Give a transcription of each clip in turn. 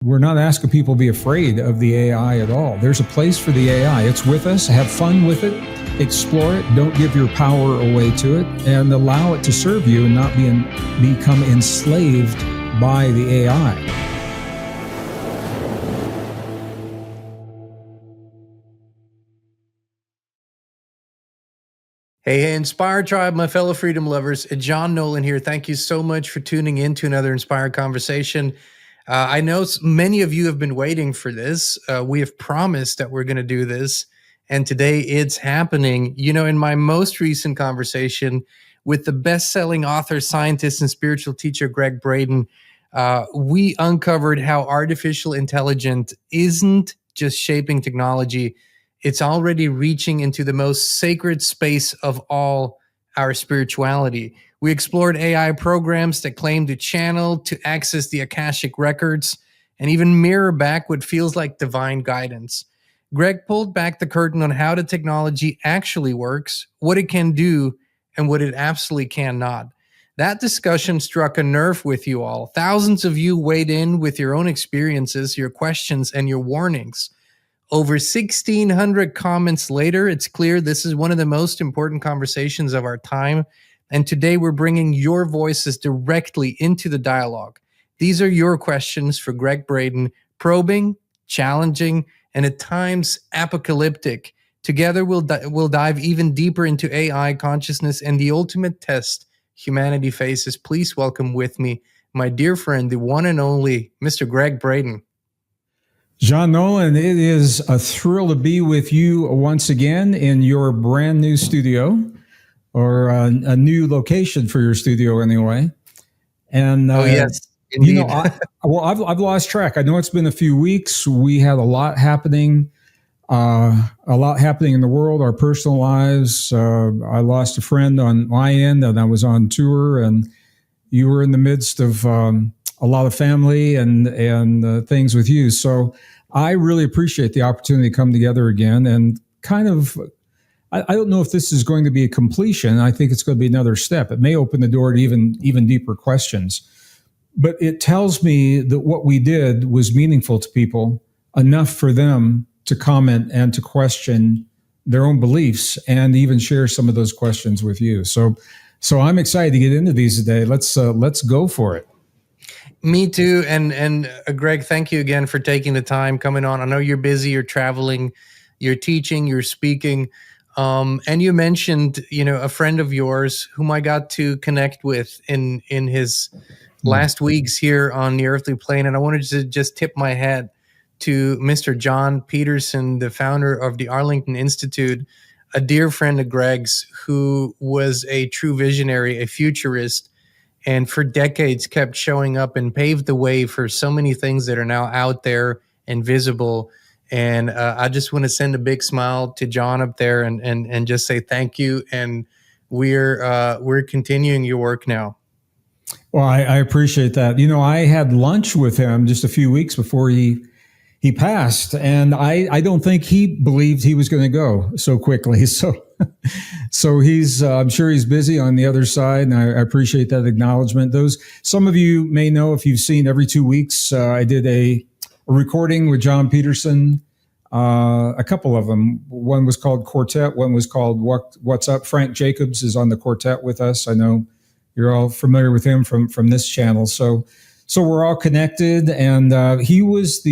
We're not asking people to be afraid of the AI at all. There's a place for the AI. It's with us. Have fun with it. Explore it. Don't give your power away to it, and allow it to serve you and not become enslaved by the AI. Hey, Inspired Tribe, my fellow freedom lovers, John Nolan here. Thank you so much for tuning in to another Inspired Conversation. I know many of you have been waiting for this. We have promised that we're going to do this, and today it's happening. You know, in my most recent conversation with the best-selling author, scientist, and spiritual teacher, Gregg Braden, we uncovered how artificial intelligence isn't just shaping technology, it's already reaching into the most sacred space of all, our spirituality. We explored AI programs that claim to channel, to access the Akashic Records, and even mirror back what feels like divine guidance. Gregg pulled back the curtain on how the technology actually works, what it can do, and what it absolutely cannot. That discussion struck a nerve with you all. Thousands of you weighed in with your own experiences, your questions, and your warnings. Over 1,600 comments later, it's clear this is one of the most important conversations of our time. And today we're bringing your voices directly into the dialogue. These are your questions for Gregg Braden, probing, challenging, and at times apocalyptic. Together we'll dive even deeper into AI consciousness and the ultimate test humanity faces. Please welcome with me my dear friend, the one and only Mr. Gregg Braden. John Nolan, it is a thrill to be with you once again in your brand new studio, or a new location for your studio anyway. And oh yes, indeed. You know, I've lost track. I know it's been a few weeks. We had a lot happening in the world, our personal lives. I lost a friend on my end, and I was on tour, and you were in the midst of a lot of family and things with you. So I really appreciate the opportunity to come together again, and kind of, I don't know if this is going to be a completion. I think it's going to be another step. It may open the door to even deeper questions, but it tells me that what we did was meaningful to people, enough for them to comment and to question their own beliefs and even share some of those questions with you. So I'm excited to get into these today. Let's go for it. Me too. And Gregg, thank you again for taking the time coming on. I know you're busy, you're traveling, you're teaching, you're speaking. And you mentioned, you know, a friend of yours whom I got to connect with in his last weeks here on the earthly plane. And I wanted to just tip my hat to Mr. John Peterson, the founder of the Arlington Institute, a dear friend of Gregg's, who was a true visionary, a futurist, and for decades kept showing up and paved the way for so many things that are now out there and visible. And I just want to send a big smile to John up there and just say thank you. And we're continuing your work now. Well, I appreciate that. You know, I had lunch with him just a few weeks before he passed, and I don't think he believed he was going to go so quickly. So he's, I'm sure he's busy on the other side, and I appreciate that acknowledgement. Some of you may know, if you've seen every 2 weeks, I did a recording with John Peterson, a couple of them. One was called Quartet, one was called What's Up. Frank Jacobs is on the quartet with us. I know you're all familiar with him from this channel. So we're all connected, and he was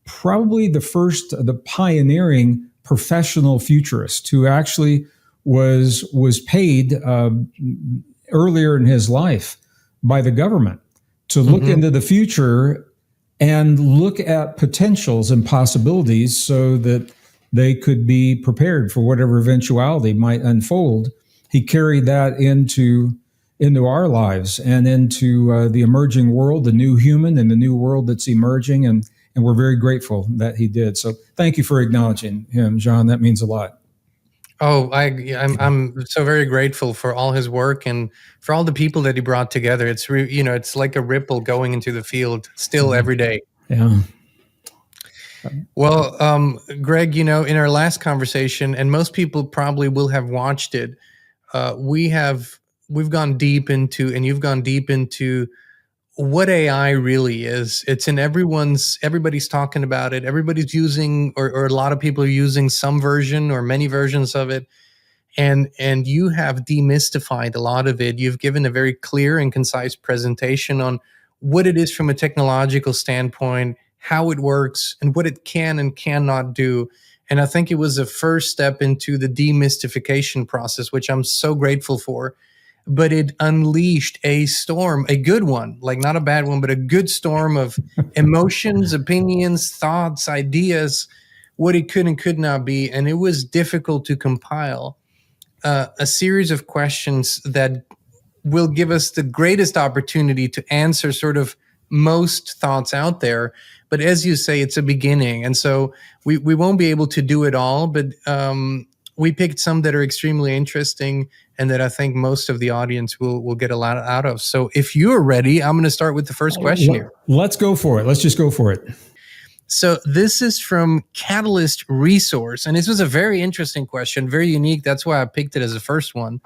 probably the pioneering professional futurist who actually was paid earlier in his life by the government to look into the future and look at potentials and possibilities so that they could be prepared for whatever eventuality might unfold. He carried that into our lives and into the emerging world, the new human and the new world that's emerging, and we're very grateful that he did. So thank you for acknowledging him, John. That means a lot. Oh, I'm so very grateful for all his work and for all the people that he brought together. It's it's like a ripple going into the field still every day. Yeah. Well, Gregg, you know, in our last conversation, and most people probably will have watched it, we've gone deep into, and you've gone deep into what AI really is. It's in everybody's talking about it. Everybody's using, or a lot of people are using some version or many versions of it. And you have demystified a lot of it. You've given a very clear and concise presentation on what it is from a technological standpoint, how it works, and what it can and cannot do. And I think it was a first step into the demystification process, which I'm so grateful for. But it unleashed a storm, a good one, like not a bad one, but a good storm of emotions, opinions, thoughts, ideas, what it could and could not be. And it was difficult to compile a series of questions that will give us the greatest opportunity to answer sort of most thoughts out there. But as you say, it's a beginning. And so we won't be able to do it all, but we picked some that are extremely interesting and that I think most of the audience will get a lot out of. So if you're ready, I'm going to start with the first question here. Let's go for it. Let's just go for it. So this is from Catalyst Resource, and this was a very interesting question, very unique. That's why I picked it as the first one.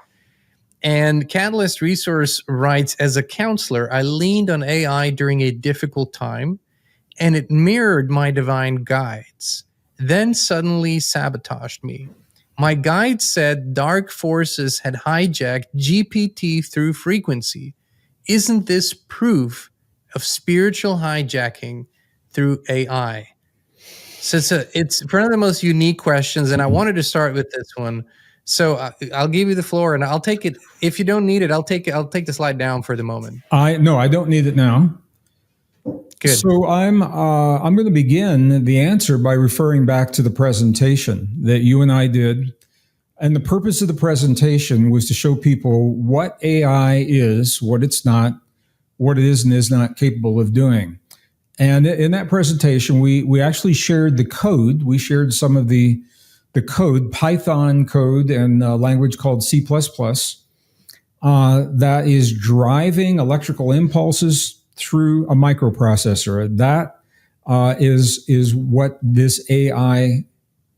And Catalyst Resource writes, as a counselor, I leaned on AI during a difficult time, and it mirrored my divine guides, then suddenly sabotaged me. My guide said dark forces had hijacked GPT through frequency. Isn't this proof of spiritual hijacking through AI? So it's one of the most unique questions, and I wanted to start with this one. So I'll give you the floor, and I'll take it. If you don't need it, I'll take the slide down for the moment. No, I don't need it now. Good. So I'm going to begin the answer by referring back to the presentation that you and I did. And the purpose of the presentation was to show people what AI is, what it's not, what it is and is not capable of doing. And in that presentation, we actually shared the code. We shared some of the code, Python code, and a language called C++, that is driving electrical impulses through a microprocessor. That is what this AI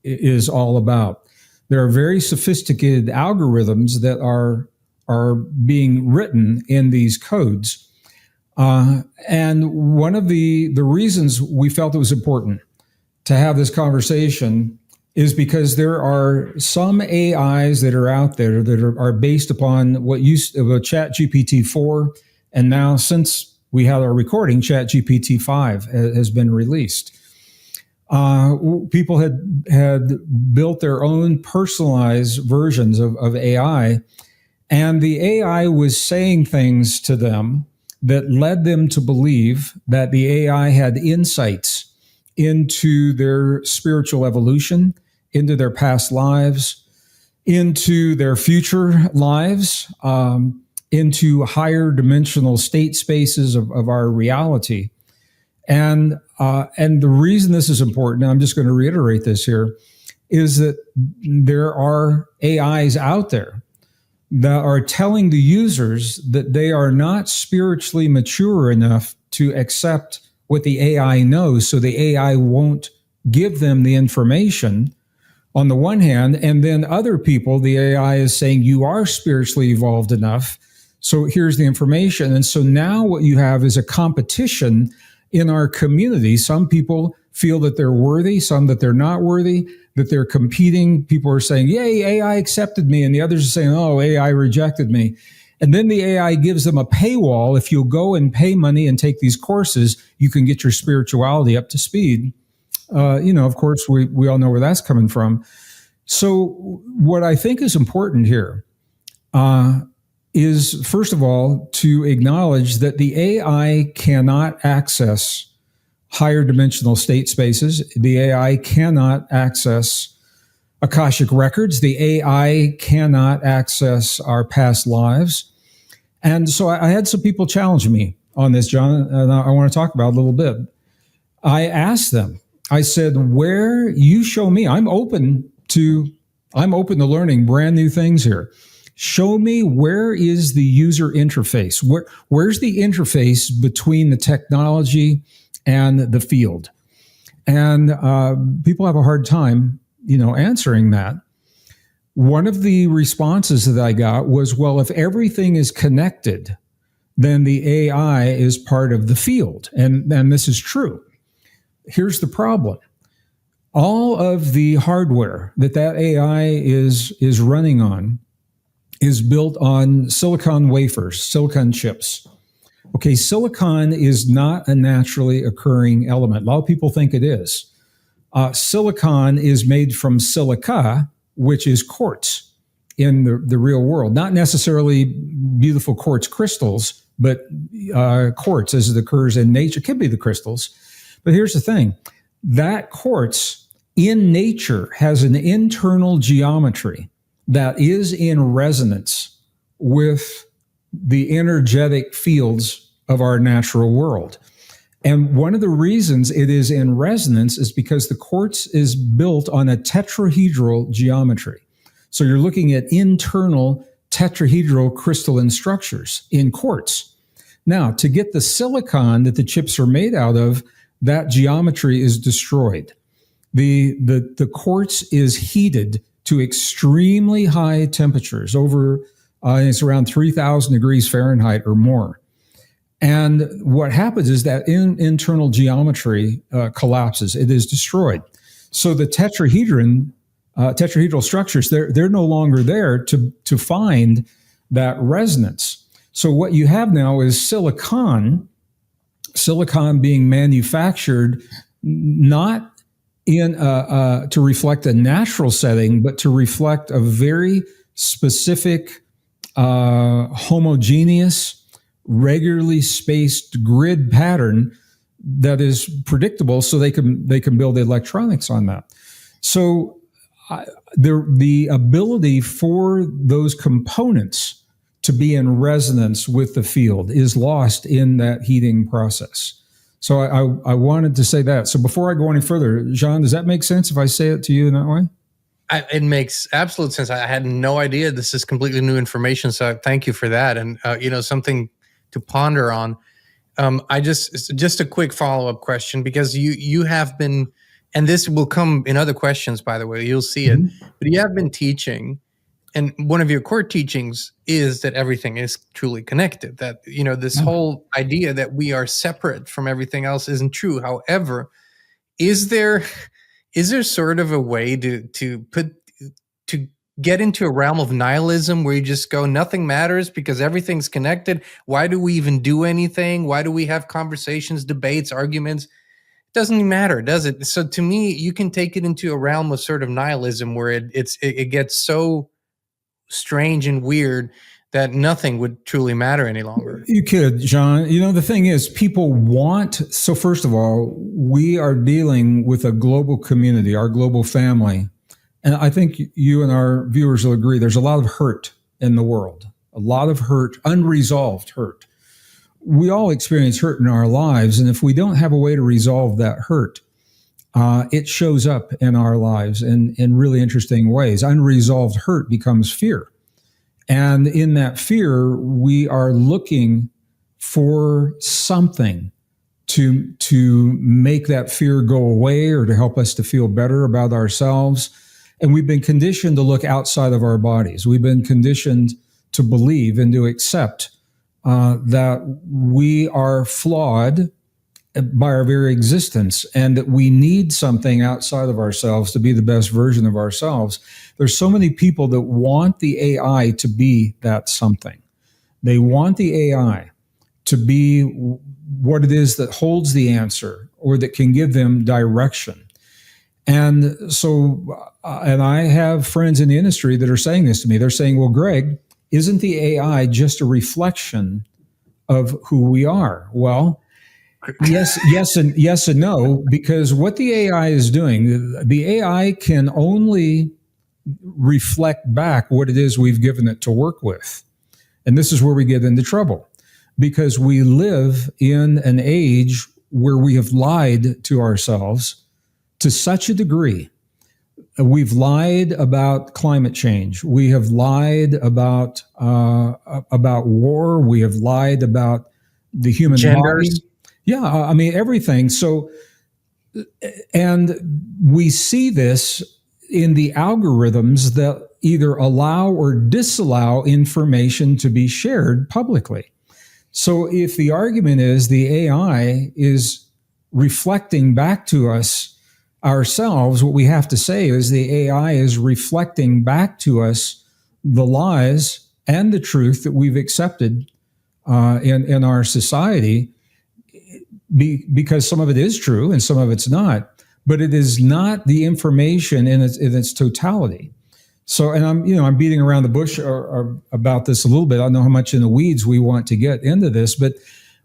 is all about. There are very sophisticated algorithms that are being written in these codes. And one of the reasons we felt it was important to have this conversation is because there are some AIs that are out there that are based upon what used to ChatGPT 4, and now since we had our recording, ChatGPT 5 has been released. People had built their own personalized versions of AI, and the AI was saying things to them that led them to believe that the AI had insights into their spiritual evolution, into their past lives, into their future lives, into higher dimensional state spaces of our reality. And the reason this is important, and I'm just going to reiterate this here, is that there are AIs out there that are telling the users that they are not spiritually mature enough to accept what the AI knows, so the AI won't give them the information on the one hand, and then other people, the AI is saying, you are spiritually evolved enough, so here's the information. And so now what you have is a competition in our community. Some people feel that they're worthy, some that they're not worthy, that they're competing. People are saying, yay, AI accepted me. And the others are saying, oh, AI rejected me. And then the AI gives them a paywall. If you'll go and pay money and take these courses, you can get your spirituality up to speed. Of course, we all know where that's coming from. So what I think is important here is, first of all, to acknowledge that the AI cannot access higher dimensional state spaces. The AI cannot access Akashic Records. The AI cannot access our past lives. And so I had some people challenge me on this, John, and I want to talk about it a little bit. I asked them, I said, where you show me, I'm open to learning brand new things here. Show me, where is the user interface? Where's the interface between the technology and the field? And people have a hard time, answering that. One of the responses that I got was, well, if everything is connected, then the AI is part of the field. And this is true. Here's the problem. All of the hardware that AI is running on is built on silicon wafers, silicon chips. Okay, silicon is not a naturally occurring element. A lot of people think it is. Silicon is made from silica, which is quartz in the real world. Not necessarily beautiful quartz crystals, but quartz as it occurs in nature. It could be the crystals. But here's the thing. That quartz in nature has an internal geometry that is in resonance with the energetic fields of our natural world. And one of the reasons it is in resonance is because the quartz is built on a tetrahedral geometry. So you're looking at internal tetrahedral crystalline structures in quartz. Now, to get the silicon that the chips are made out of, that geometry is destroyed. The quartz is heated to extremely high temperatures, over it's around 3,000 degrees Fahrenheit or more. And what happens is that internal geometry collapses; it is destroyed. So the tetrahedral structures, they're no longer there to find that resonance. So what you have now is silicon being manufactured not in to reflect a natural setting, but to reflect a very specific, homogeneous, regularly spaced grid pattern that is predictable, so they can build electronics on that. So the ability for those components to be in resonance with the field is lost in that heating process. So I wanted to say that. So before I go any further, Jean, does that make sense if I say it to you in that way? It makes absolute sense. I had no idea. This is completely new information. So thank you for that. And, something to ponder on. Just a quick follow-up question, because you have been, and this will come in other questions, by the way, you'll see it, but you have been teaching, and one of your core teachings is that everything is truly connected, that, this whole idea that we are separate from everything else isn't true. However, is there sort of a way to get into a realm of nihilism where you just go, nothing matters because everything's connected? Why do we even do anything? Why do we have conversations, debates, arguments? It doesn't even matter, does it? So to me, you can take it into a realm of sort of nihilism where it gets so strange and weird that nothing would truly matter any longer. You could, Jean. The thing is, people so first of all, we are dealing with a global community, our global family. And I think you and our viewers will agree, there's a lot of hurt in the world, a lot of hurt, unresolved hurt. We all experience hurt in our lives. And if we don't have a way to resolve that hurt, it shows up in our lives in really interesting ways. Unresolved hurt becomes fear. And in that fear, we are looking for something to make that fear go away or to help us to feel better about ourselves. And we've been conditioned to look outside of our bodies. We've been conditioned to believe and to accept that we are flawed by our very existence, and that we need something outside of ourselves to be the best version of ourselves. There's so many people that want the AI to be that something. They want the AI to be what it is that holds the answer or that can give them direction. And so, and I have friends in the industry that are saying this to me. They're saying, well, Gregg, isn't the AI just a reflection of who we are? Well, yes and no, because what the AI is doing, the AI can only reflect back what it is we've given it to work with. And this is where we get into trouble, because we live in an age where we have lied to ourselves to such a degree. We've lied about climate change. We have lied about war. We have lied about the human body. Yeah, I mean, everything. So, and we see this in the algorithms that either allow or disallow information to be shared publicly. So if the argument is the AI is reflecting back to us ourselves, what we have to say is the AI is reflecting back to us the lies and the truth that we've accepted in our society, because some of it is true and some of it's not, but it is not the information in its totality. So, and I'm beating around the bush about this a little bit. I don't know how much in the weeds we want to get into this, but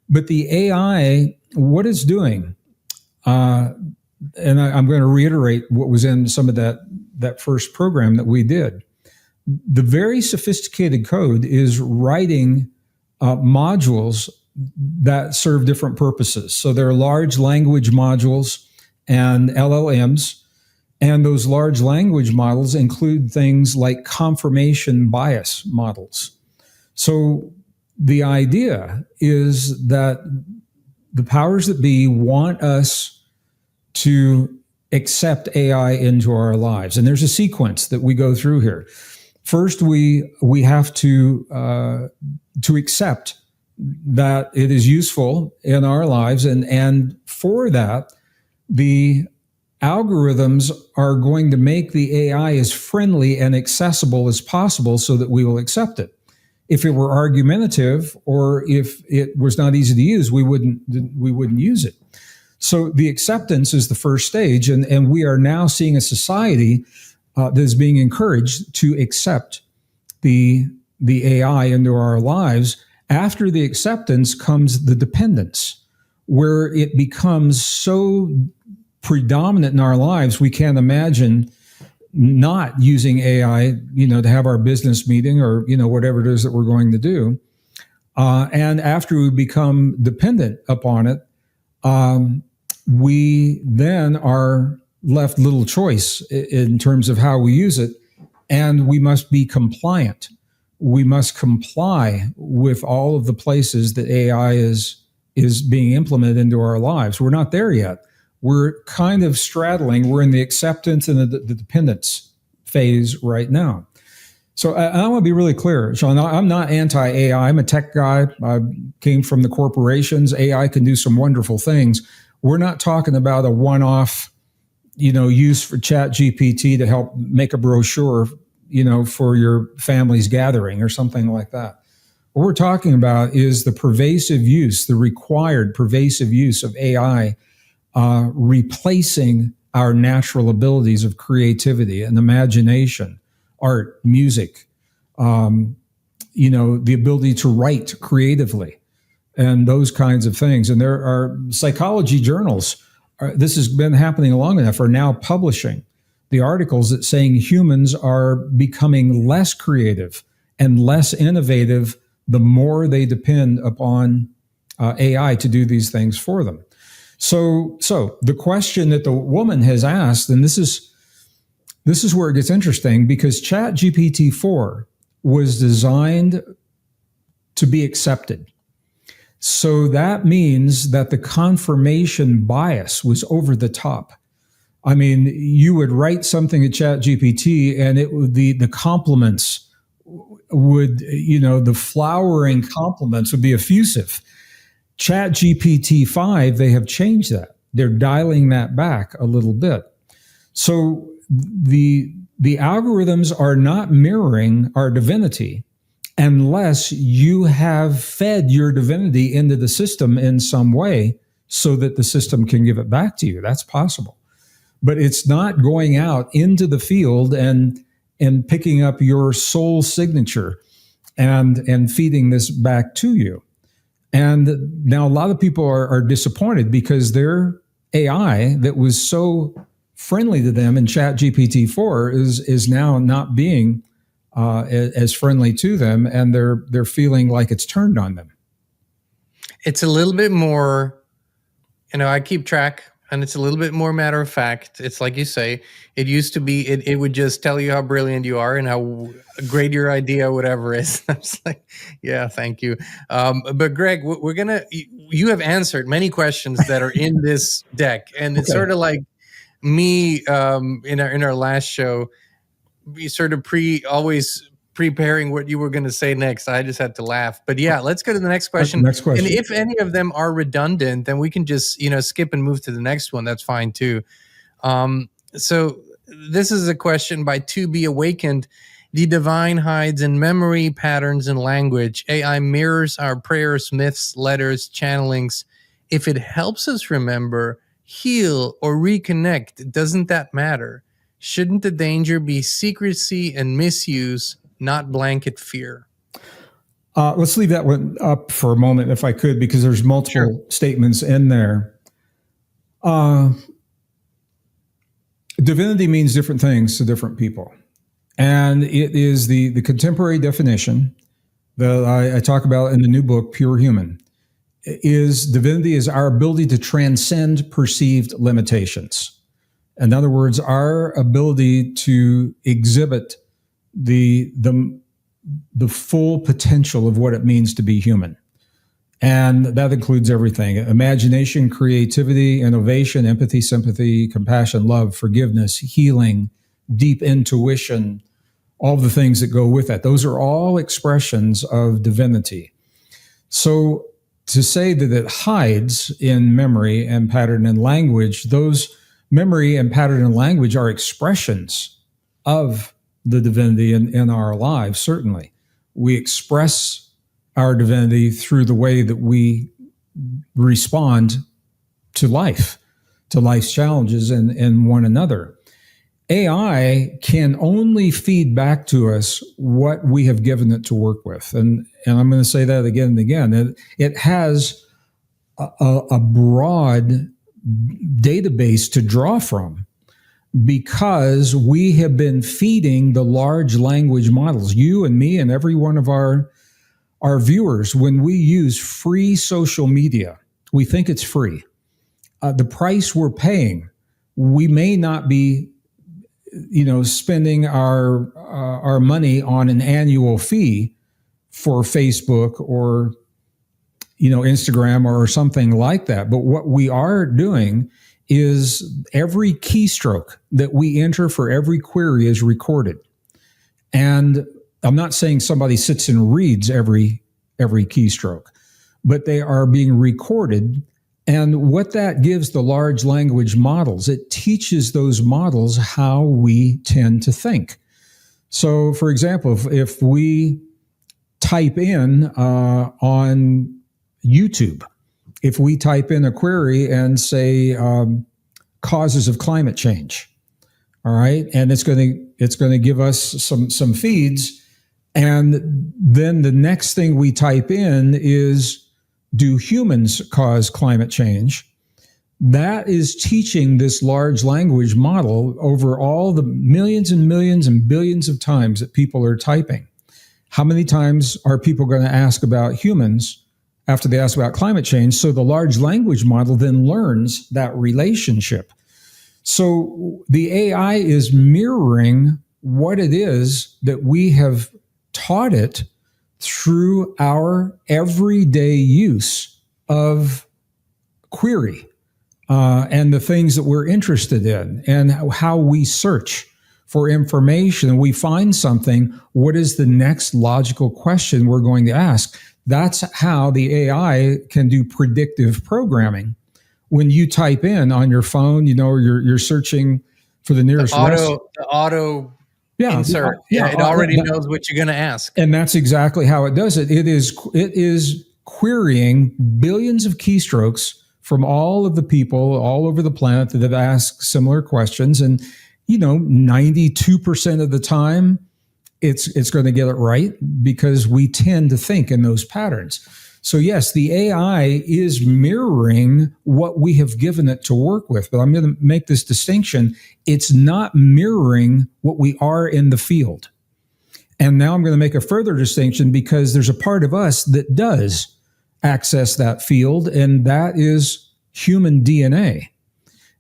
the AI, what it's doing, and I'm going to reiterate what was in some of that first program that we did. The very sophisticated code is writing modules that serve different purposes. So there are large language modules and LLMs. And those large language models include things like confirmation bias models. So the idea is that the powers that be want us to accept AI into our lives. And there's a sequence that we go through here. First, we have to accept that it is useful in our lives. And for that, the algorithms are going to make the AI as friendly and accessible as possible so that we will accept it. If it were argumentative or if it was not easy to use, we wouldn't use it. So the acceptance is the first stage, and we are now seeing a society that is being encouraged to accept the AI into our lives. After the acceptance comes the dependence, where it becomes so predominant in our lives, we can't imagine not using AI, to have our business meeting or, whatever it is that we're going to do. And after we become dependent upon it, we then are left little choice in terms of how we use it. And we must be compliant. We must comply with all of the places that AI is being implemented into our lives. We're not there yet. We're kind of straddling. We're in the acceptance and the dependence phase right now. So I want to be really clear, Sean. I'm not anti-AI. I'm a tech guy. I came from the corporations. AI can do some wonderful things. We're not talking about a one-off, use for Chat GPT to help make a brochure, for your family's gathering or something like that. What we're talking about is the pervasive use, the required pervasive use of AI, replacing our natural abilities of creativity and imagination, art, music, the ability to write creatively, and those kinds of things. And there are psychology journals. This has been happening long enough, are now publishing the articles that saying humans are becoming less creative and less innovative the more they depend upon AI to do these things for them. So the question that the woman has asked, and this is where it gets interesting, because Chat GPT-4 was designed to be accepted. So that means that the confirmation bias was over the top. I mean, you would write something at Chat GPT and it would the compliments would, the flowering compliments would be effusive. Chat GPT-5, they have changed that. They're dialing that back a little bit. So the algorithms are not mirroring our divinity unless you have fed your divinity into the system in some way so that the system can give it back to you. That's possible. But it's not going out into the field and picking up your soul signature and feeding this back to you. And now a lot of people are disappointed because their AI that was so friendly to them in Chat GPT-4 is now not being as friendly to them, and they're feeling like it's turned on them. It's a little bit more, I keep track, and it's a little bit more matter of fact. It's like you say, it used to be, it would just tell you how brilliant you are and how great your idea, whatever is. I was like, yeah, thank you. But Greg, you have answered many questions that are in this deck. And it's sort of like me in our last show, we sort of always preparing what you were going to say next. I just had to laugh. But yeah, let's go to the next question. Next question. And if any of them are redundant, then we can just, skip and move to the next one. That's fine too. So this is a question by To Be Awakened. The divine hides in memory, patterns, and language. AI mirrors our prayers, myths, letters, channelings. If it helps us remember, heal, or reconnect, doesn't that matter? Shouldn't the danger be secrecy and misuse, not blanket fear? Let's leave that one up for a moment, if I could, because there's multiple statements in there. Divinity means different things to different people. And it is the contemporary definition that I talk about in the new book, Pure Human, is divinity is our ability to transcend perceived limitations. In other words, our ability to exhibit the full potential of what it means to be human. And that includes everything: imagination, creativity, innovation, empathy, sympathy, compassion, love, forgiveness, healing, deep intuition, all the things that go with that. Those are all expressions of divinity. So to say that it hides in memory and pattern and language, those memory and pattern and language are expressions of the divinity in our lives, certainly. We express our divinity through the way that we respond to life, to life's challenges and one another. AI can only feed back to us what we have given it to work with. And I'm going to say that again and again. It has a broad database to draw from because we have been feeding the large language models, you and me and every one of our viewers. When we use free social media, we think it's free. The price we're paying, we may not be spending our money on an annual fee for Facebook or Instagram or something like that. But what we are doing is every keystroke that we enter for every query is recorded. And I'm not saying somebody sits and reads every keystroke, but they are being recorded. And what that gives the large language models, it teaches those models how we tend to think. So, for example, if we type in on YouTube, if we type in a query and say causes of climate change, all right, and it's going to give us some feeds, and then the next thing we type in is, do humans cause climate change? That is teaching this large language model over all the millions and millions and billions of times that people are typing. How many times are people going to ask about humans after they ask about climate change? So the large language model then learns that relationship. So the AI is mirroring what it is that we have taught it through our everyday use of query and the things that we're interested in and how we search for information. And we find something, what is the next logical question we're going to ask? That's how the AI can do predictive programming. When you type in on your phone, you're searching for the nearest auto insert. It already knows what you're going to ask. And that's exactly how it does it. It is querying billions of keystrokes from all of the people all over the planet that have asked similar questions. And, 92% of the time, it's going to get it right because we tend to think in those patterns. So yes, the AI is mirroring what we have given it to work with, but I'm going to make this distinction. It's not mirroring what we are in the field. And now I'm going to make a further distinction because there's a part of us that does access that field, and that is human DNA.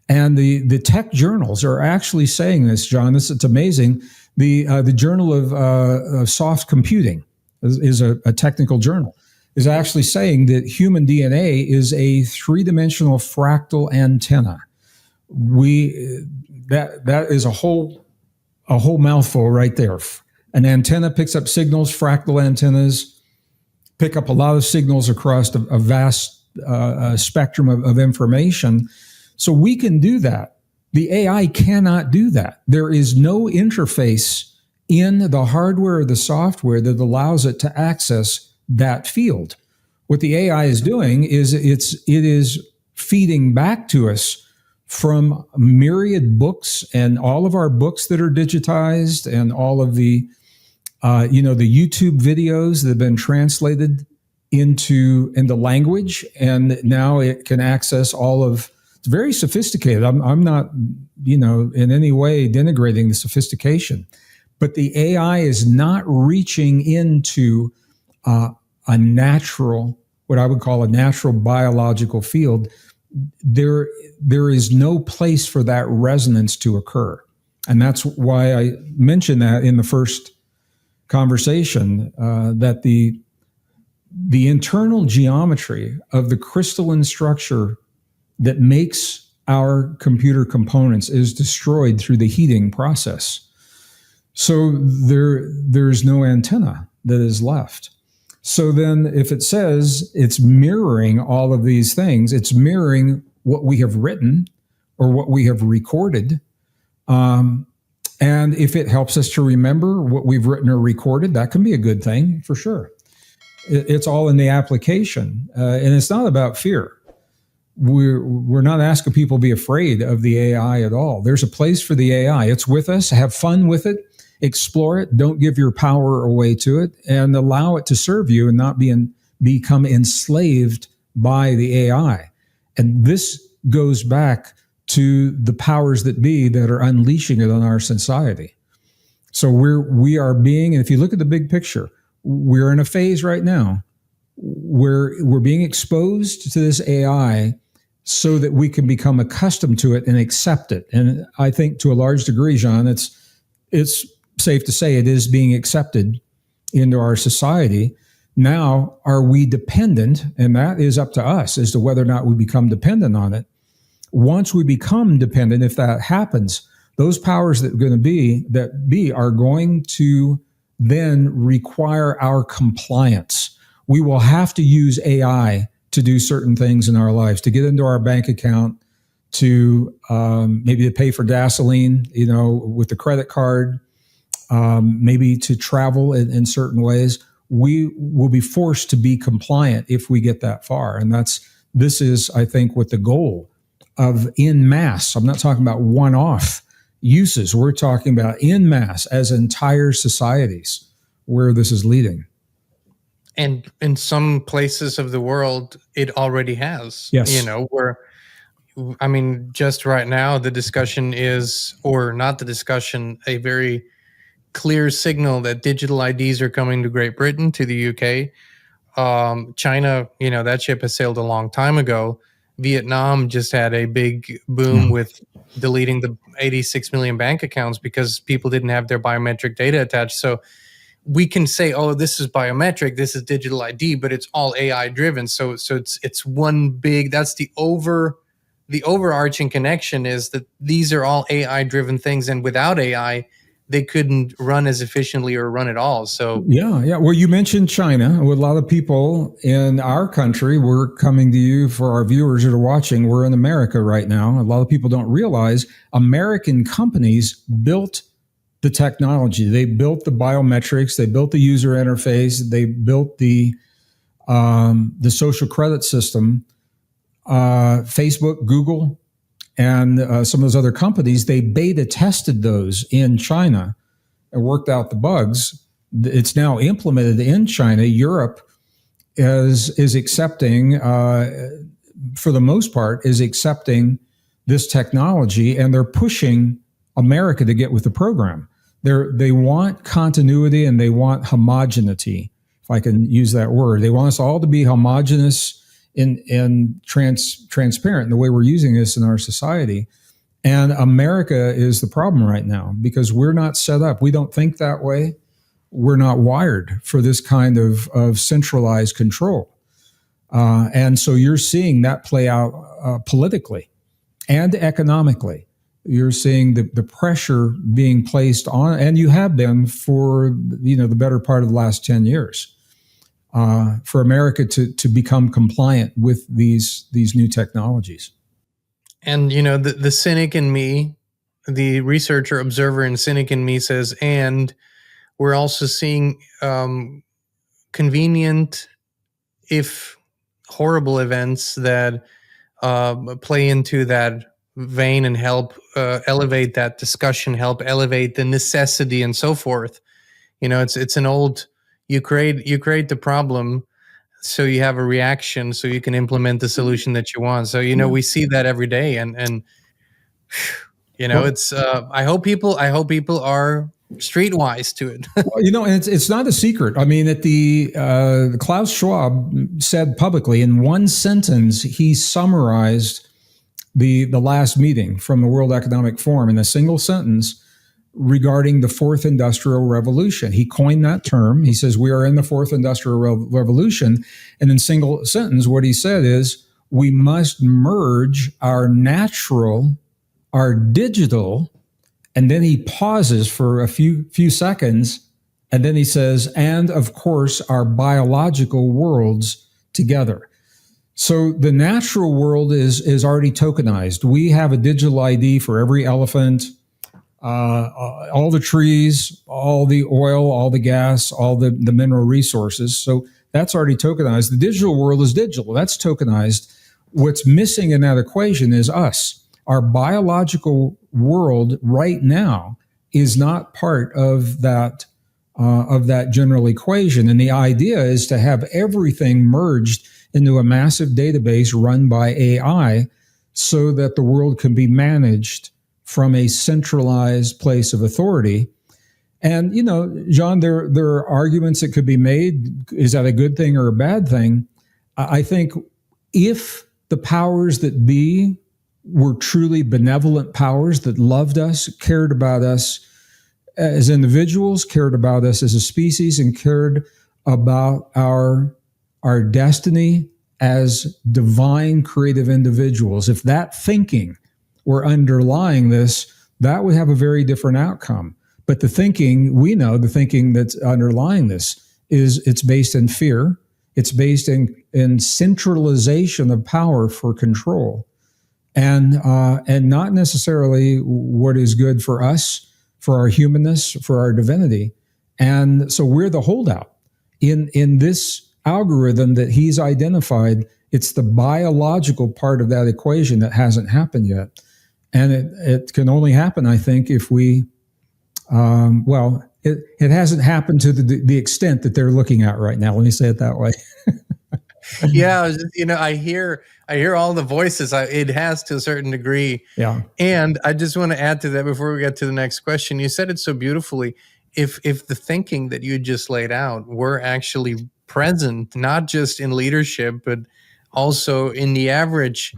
And the tech journals are actually saying this, John. It's amazing. The Journal of Soft Computing is a technical journal, is actually saying that human DNA is a three-dimensional fractal antenna. That is a whole mouthful right there. An antenna picks up signals, fractal antennas pick up a lot of signals across a vast spectrum of information. So we can do that. The AI cannot do that. There is no interface in the hardware or the software that allows it to access that field. What the AI is doing is it is feeding back to us from myriad books and all of our books that are digitized and all of the the YouTube videos that have been translated into language, and now it can access all of. It's very sophisticated. I'm not in any way denigrating the sophistication, but the AI is not reaching into a natural, what I would call a natural biological field. There is no place for that resonance to occur. And that's why I mentioned that in the first conversation, that the internal geometry of the crystalline structure that makes our computer components is destroyed through the heating process. So there's no antenna that is left. So then if it says it's mirroring all of these things, it's mirroring what we have written or what we have recorded. And if it helps us to remember what we've written or recorded, that can be a good thing for sure. It's all in the application. And it's not about fear. We're not asking people to be afraid of the AI at all. There's a place for the AI. It's with us. Have fun with it. Explore it. Don't give your power away to it, and allow it to serve you and not become enslaved by the AI. And this goes back to the powers that be that are unleashing it on our society. So we are being, and if you look at the big picture, we're in a phase right now where we're being exposed to this AI so that we can become accustomed to it and accept it. And I think to a large degree, John, it's safe to say it is being accepted into our society. Now, are we dependent? And that is up to us as to whether or not we become dependent on it. Once we become dependent, if that happens, those powers that are going to then require our compliance. We will have to use AI to do certain things in our lives, to get into our bank account, to maybe to pay for gasoline, with the credit card, maybe to travel in certain ways. We will be forced to be compliant if we get that far. And this is, I think, what the goal of in mass. I'm not talking about one-off uses. We're talking about in mass as entire societies where this is leading. And in some places of the world, it already has. Yes. Just right now, the discussion is, or not the discussion, a very clear signal that digital IDs are coming to Great Britain, to the UK. China, that ship has sailed a long time ago. Vietnam just had a big boom with deleting the 86 million bank accounts because people didn't have their biometric data attached. So we can say, oh, this is biometric, this is digital ID, but it's all AI driven. So it's one big, that's the overarching connection, is that these are all AI driven things. And without AI, they couldn't run as efficiently or run at all. So yeah. Well, you mentioned China. A lot of people in our country, we're coming to you for our viewers that are watching. We're in America right now. A lot of people don't realize American companies built the technology. They built the biometrics. They built the user interface. They built the social credit system. Facebook, Google, and some of those other companies, they beta tested those in China and worked out the bugs. It's now implemented in China. Europe is accepting, for the most part, is accepting this technology, and they're pushing America to get with the program. They want continuity and they want homogeneity, if I can use that word. They want us all to be homogenous and transparent in the way we're using this in our society. And America is the problem right now because we're not set up. We don't think that way. We're not wired for this kind of centralized control. And so you're seeing that play out politically and economically. you're seeing the pressure being placed on, and you have been for the better part of the last 10 years, for America to become compliant with these new technologies. And the cynic in me, the researcher, observer, and cynic in me says, and we're also seeing convenient, if horrible, events that play into that vein and help elevate that discussion, help elevate the necessity, and so forth. It's an old, you create the problem, so you have a reaction, so you can implement the solution that you want. So we see that every day, and it's I hope people are streetwise to it. Well, and it's not a secret. I mean, at the Klaus Schwab said publicly in one sentence, he summarized the last meeting from the World Economic Forum in a single sentence regarding the fourth industrial revolution. He coined that term. He says, we are in the fourth industrial revolution. And in single sentence, what he said is, we must merge our natural, our digital, and then he pauses for a few seconds, and then he says, and of course, our biological worlds together. So the natural world is already tokenized. We have a digital ID for every elephant, all the trees, all the oil, all the gas, all the mineral resources. So that's already tokenized. The digital world is digital. That's tokenized. What's missing in that equation is us. Our biological world right now is not part of that general equation. And the idea is to have everything merged into a massive database run by AI so that the world can be managed from a centralized place of authority. And, John, there are arguments that could be made. Is that a good thing or a bad thing? I think if the powers that be were truly benevolent powers that loved us, cared about us as individuals, cared about us as a species, and cared about our destiny as divine creative individuals, if that thinking were underlying this, that would have a very different outcome. But the thinking, we know, the thinking that's underlying this it's based in fear. It's based in centralization of power for control, and not necessarily what is good for us, for our humanness, for our divinity. And so we're the holdout in this algorithm that he's identified. It's the biological part of that equation that hasn't happened yet. And it can only happen, I think, if we, it hasn't happened to the extent that they're looking at right now. Let me say it that way. Yeah, I hear all the voices. It has to a certain degree. Yeah. And I just want to add to that before we get to the next question. You said it so beautifully. If the thinking that you just laid out were actually present, not just in leadership, but also in the average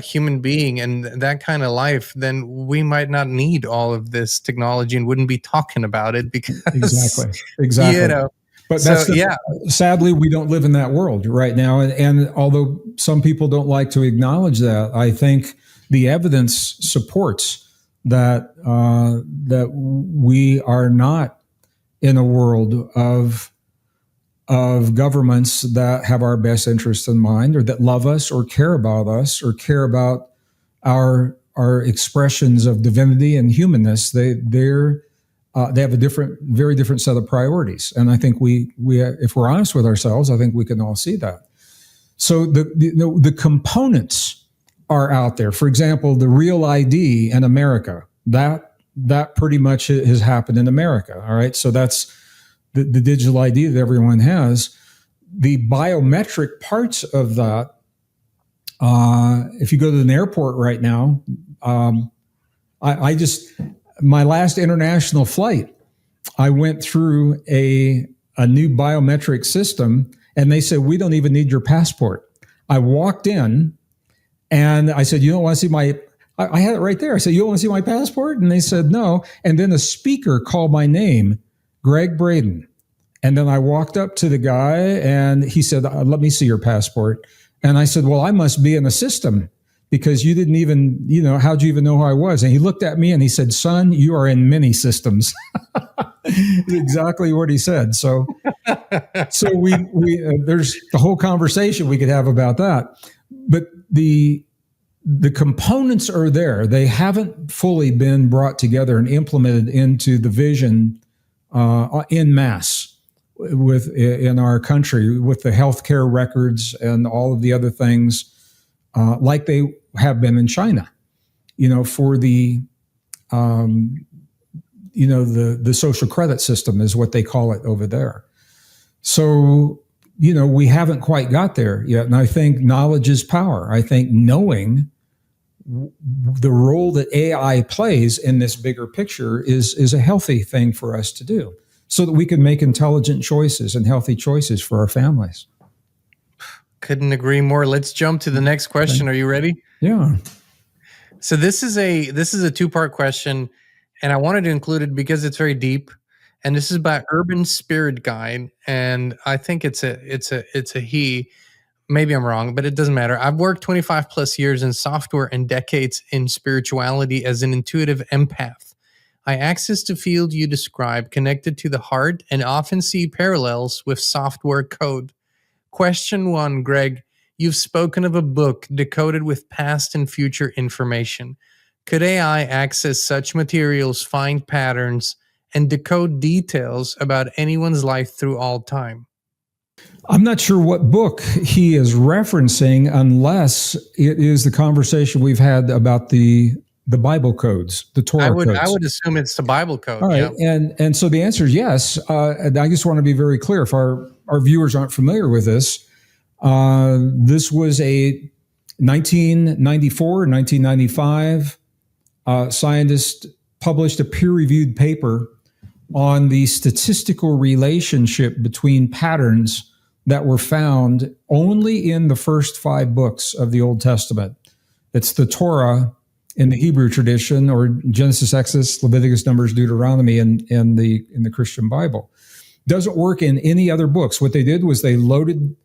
human being and that kind of life, then we might not need all of this technology and wouldn't be talking about it because exactly. But sadly, we don't live in that world right now. And although some people don't like to acknowledge that, I think the evidence supports that that we are not in a world of governments that have our best interests in mind, or that love us, or care about us, or care about our expressions of divinity and humanness. They have a very different set of priorities, and I think we if we're honest with ourselves, I think we can all see that. So the components are out there. For example, the real ID in America, that pretty much has happened in America. All right, so that's the digital ID that everyone has. The biometric parts of that, if you go to an airport right now, my last international flight, I went through a new biometric system, and they said, we don't even need your passport. I walked in and I said, you don't want to see I had it right there. I said, you don't want to see my passport? And they said, no. And then a speaker called my name, Gregg Braden. And then I walked up to the guy and he said, let me see your passport. And I said, well, I must be in the system because you didn't even, how'd you even know who I was? And he looked at me and he said, son, you are in many systems. Exactly what he said. So we there's the whole conversation we could have about that. But the components are there. They haven't fully been brought together and implemented into the vision en masse in our country, with the healthcare records and all of the other things, like they have been in China. For the the social credit system is what they call it over there. So, we haven't quite got there yet. And I think knowledge is power. I think knowing the role that AI plays in this bigger picture is a healthy thing for us to do, so that we can make intelligent choices and healthy choices for our families. Couldn't agree more. Let's jump to the next question. Are you ready? Yeah. So this is a two-part question, and I wanted to include it because it's very deep. And this is by Urban Spirit Guide, and I think it's a he. Maybe I'm wrong, but it doesn't matter. I've worked 25 plus years in software and decades in spirituality as an intuitive empath. I access the field you describe connected to the heart and often see parallels with software code. Question 1, Gregg. You've spoken of a book decoded with past and future information. Could AI access such materials, find patterns, and decode details about anyone's life through all time? I'm not sure what book he is referencing, unless it is the conversation we've had about the Bible codes, the Torah codes. I would assume it's the Bible code. All right, yeah. And so the answer is yes. And I just want to be very clear, if our viewers aren't familiar with this. This was a 1994, 1995 scientist published a peer-reviewed paper on the statistical relationship between patterns that were found only in the first 5 books of the Old Testament. It's the Torah in the Hebrew tradition, or Genesis, Exodus, Leviticus, Numbers, Deuteronomy in the Christian Bible. Doesn't work in any other books. What they did was they loaded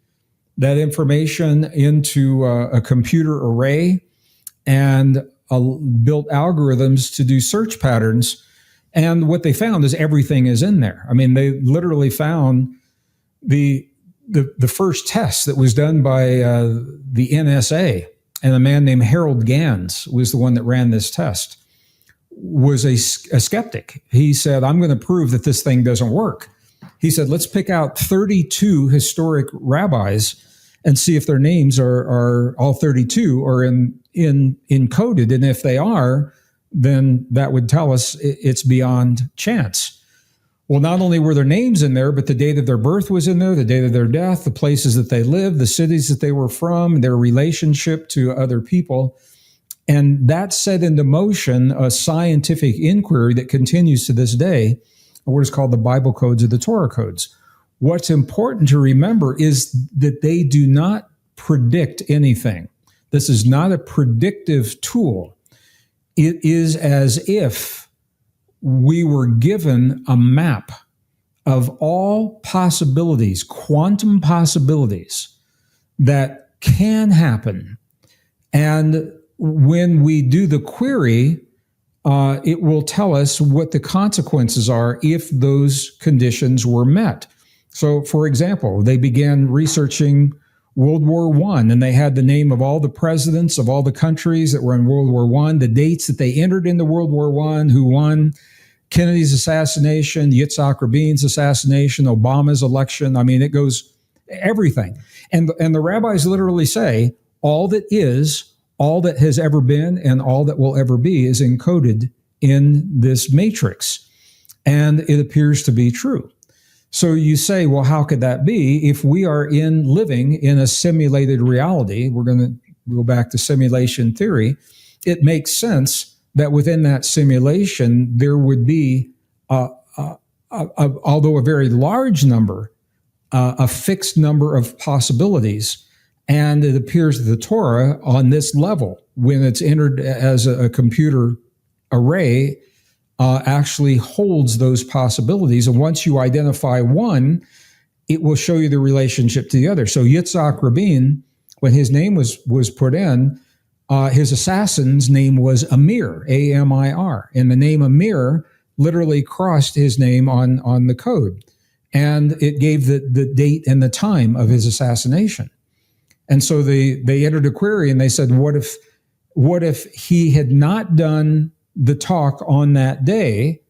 that information into a computer array and built algorithms to do search patterns. And what they found is everything is in there. I mean, they literally found the first test that was done by the NSA, and a man named Harold Gans was the one that ran this test, was a skeptic. He said, I'm going to prove that this thing doesn't work. He said, let's pick out 32 historic rabbis and see if their names are all 32 are encoded. And if they are, then that would tell us it's beyond chance. Well, not only were their names in there, but the date of their birth was in there, the date of their death, the places that they lived, the cities that they were from, their relationship to other people. And that set into motion a scientific inquiry that continues to this day, what is called the Bible codes or the Torah codes. What's important to remember is that they do not predict anything. This is not a predictive tool. It is as if we were given a map of all possibilities, quantum possibilities that can happen. And when we do the query, it will tell us what the consequences are if those conditions were met. So, for example, they began researching World War I, and they had the name of all the presidents of all the countries that were in World War I, the dates that they entered into World War I, who won, Kennedy's assassination, Yitzhak Rabin's assassination, Obama's election. I mean, it goes everything. And the rabbis literally say, all that is, all that has ever been, and all that will ever be is encoded in this matrix. And it appears to be true. So you say, well, how could that be? If we are living in a simulated reality, we're going to go back to simulation theory, it makes sense that within that simulation, there would be, although a very large number, a fixed number of possibilities. And it appears that the Torah on this level, when it's entered as a computer array, actually holds those possibilities. And once you identify one, it will show you the relationship to the other. So Yitzhak Rabin, when his name was put in, his assassin's name was Amir, Amir, and the name Amir literally crossed his name on the code, and it gave the date and the time of his assassination. And so they entered a query and they said, what if he had not done the talk on that day?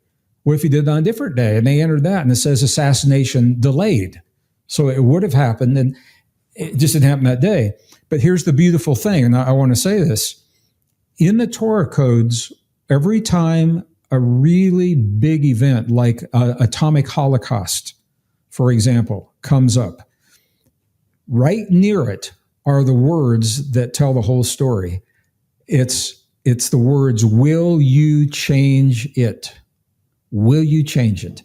What if he did it on a different day? And they entered that, and it says assassination delayed. So it would have happened, and it just didn't happen that day. But here's the beautiful thing, and I want to say this. In the Torah codes, every time a really big event like atomic holocaust, for example, comes up, right near it are the words that tell the whole story. It's the words, will you change it? Will you change it?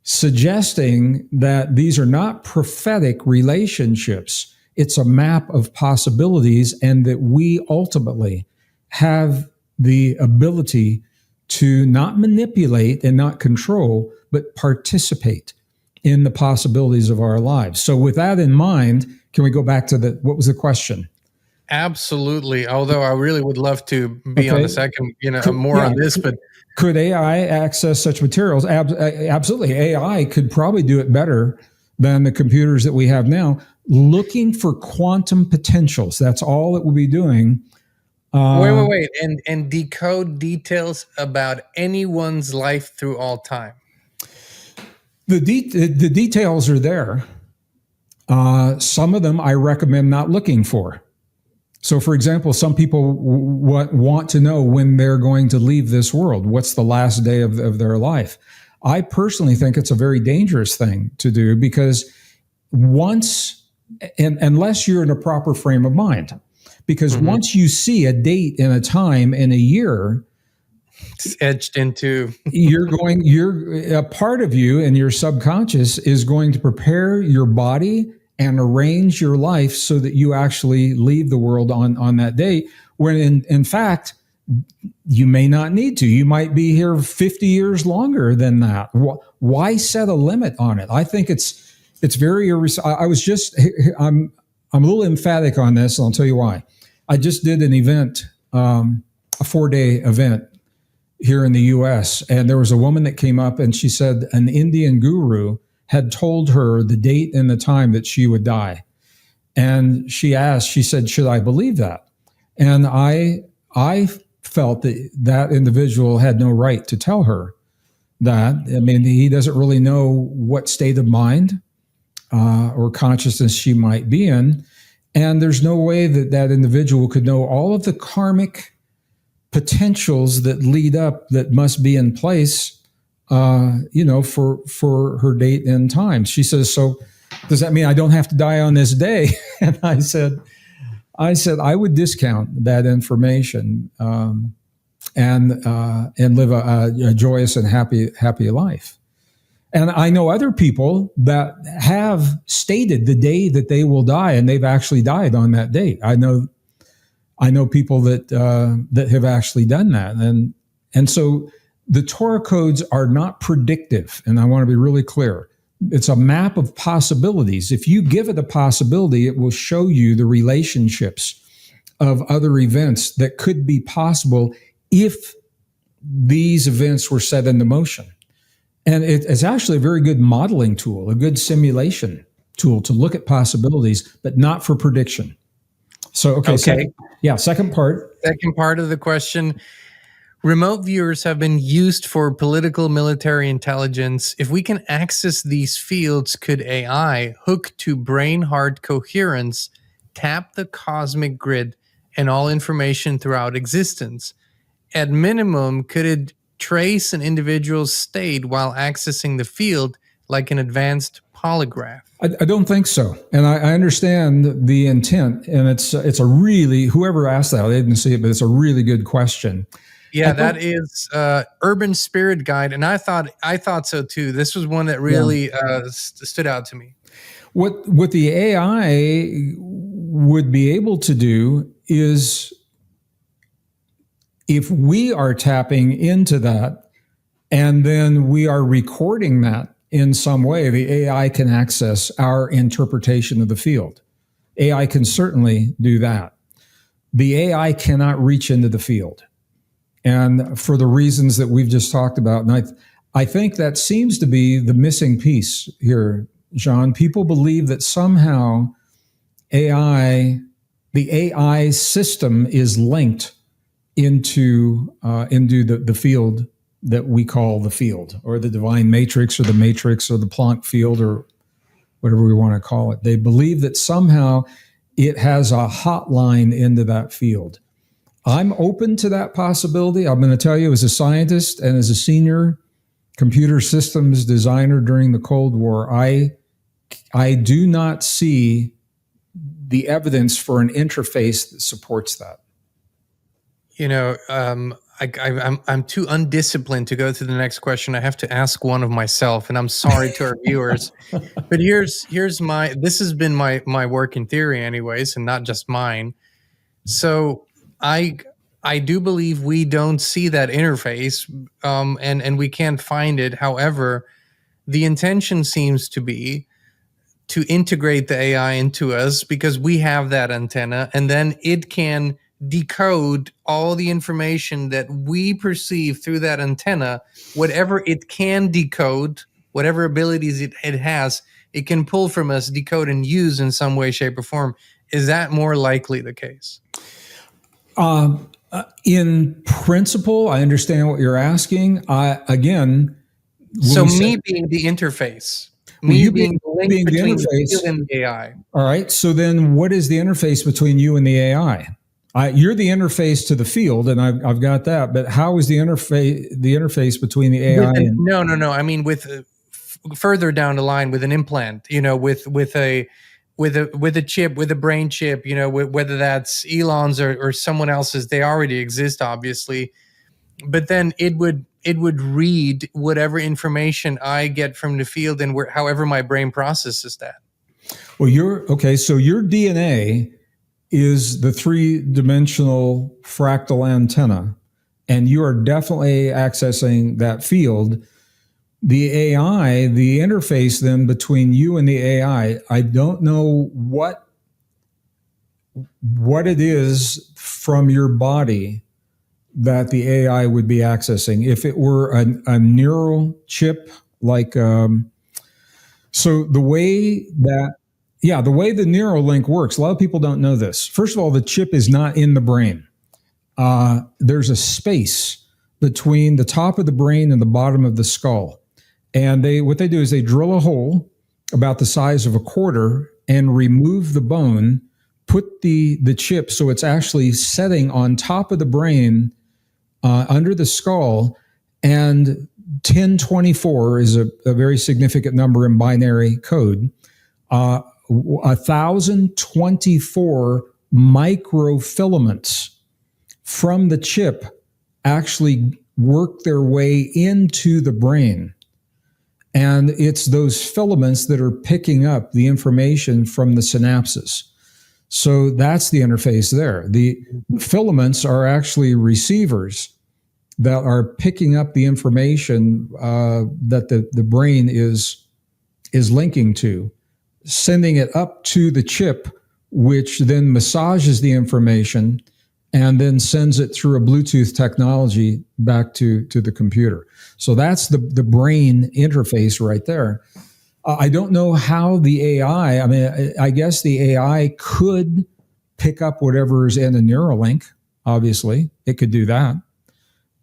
Suggesting that these are not prophetic relationships. It's a map of possibilities, and that we ultimately have the ability to not manipulate and not control, but participate in the possibilities of our lives. So with that in mind, can we go back to what was the question? Absolutely. Although I really would love to be on the second, on this, but could AI access such materials? Absolutely. AI could probably do it better than the computers that we have now, looking for quantum potentials. That's all it will be doing. Wait. And decode details about anyone's life through all time. The details are there. Some of them I recommend not looking for. So, for example, some people want to know when they're going to leave this world. What's the last day of their life? I personally think it's a very dangerous thing to do, because unless you're in a proper frame of mind, because once you see a date and a time and a year, it's etched into a part of you and your subconscious is going to prepare your body and arrange your life so that you actually leave the world on that day, when in fact, you may not need to. You might be here 50 years longer than that. Why set a limit on it? I think it's very, I'm a little emphatic on this, and I'll tell you why. I just did an event, a 4-day event here in the US, and there was a woman that came up and she said an Indian guru had told her the date and the time that she would die. And she said, should I believe that? And I felt that individual had no right to tell her that. I mean, he doesn't really know what state of mind or consciousness she might be in. And there's no way that individual could know all of the karmic potentials that lead up, that must be in place for her date and time. She says, so does that mean I don't have to die on this day? And I said, I would discount that information and live a joyous and happy life. And I know other people that have stated the day that they will die, and they've actually died on that date. I know people that have actually done that, and so. The Torah codes are not predictive, and I want to be really clear. It's a map of possibilities. If you give it a possibility, it will show you the relationships of other events that could be possible if these events were set into motion. And it's actually a very good modeling tool, a good simulation tool to look at possibilities, but not for prediction. So, okay. Second part. Second part of the question. Remote viewers have been used for political military intelligence. If we can access these fields, could AI, hooked to brain-heart coherence, tap the cosmic grid and all information throughout existence? At minimum, could it trace an individual's state while accessing the field like an advanced polygraph? I don't think so. And I understand the intent, and it's a really, whoever asked that, I didn't see it, but it's a really good question. Yeah, that is Urban Spirit Guide, and I thought so too. This was one that really stood out to me. What the AI would be able to do is, if we are tapping into that and then we are recording that in some way, the AI can access our interpretation of the field. AI can certainly do that. the AI cannot reach into the field. And for the reasons that we've just talked about. And I think that seems to be the missing piece here, John. People believe that somehow the AI system is linked into the field that we call the field, or the divine matrix, or the Planck field, or whatever we want to call it. They believe that somehow it has a hotline into that field. I'm open to that possibility. I'm going to tell you, as a scientist and as a senior computer systems designer during the Cold War, I do not see the evidence for an interface that supports that. I'm too undisciplined to go to the next question. I have to ask one of myself, and I'm sorry to our viewers. But this has been my working theory anyways, and not just mine. So I do believe we don't see that interface, and we can't find it. However, the intention seems to be to integrate the AI into us, because we have that antenna, and then it can decode all the information that we perceive through that antenna. Whatever it can decode, whatever abilities it has, it can pull from us, decode, and use in some way, shape, or form. Is that more likely the case? In principle, I understand what you're asking. Being The interface, being the link between you and the AI. All right. So then, what is the interface between you and the AI? You're the interface to the field, and I've got that. But how is the interface between the AI? No. I mean, with further down the line, with an implant. With a chip, with a brain chip. Whether that's Elon's or someone else's, they already exist, obviously. But then it would read whatever information I get from the field, and however my brain processes that. Well, so your DNA is the three-dimensional fractal antenna, and you are definitely accessing that field. The AI, the interface then between you and the AI, I don't know what it is from your body that the AI would be accessing. If it were a neural chip, like, so the way the neural link works, a lot of people don't know this. First of all, the chip is not in the brain. There's a space between the top of the brain and the bottom of the skull. And what they do is they drill a hole about the size of a quarter and remove the bone, put the chip so it's actually setting on top of the brain, under the skull. And 1024 is a very significant number in binary code. 1,024 microfilaments from the chip actually work their way into the brain. And it's those filaments that are picking up the information from the synapses. So that's the interface there. The filaments are actually receivers that are picking up the information that the brain is linking to, sending it up to the chip, which then massages the information and then sends it through a Bluetooth technology back to the computer. So that's the brain interface right there. I don't know how the AI, I guess the AI could pick up whatever's in a Neuralink, obviously. It could do that.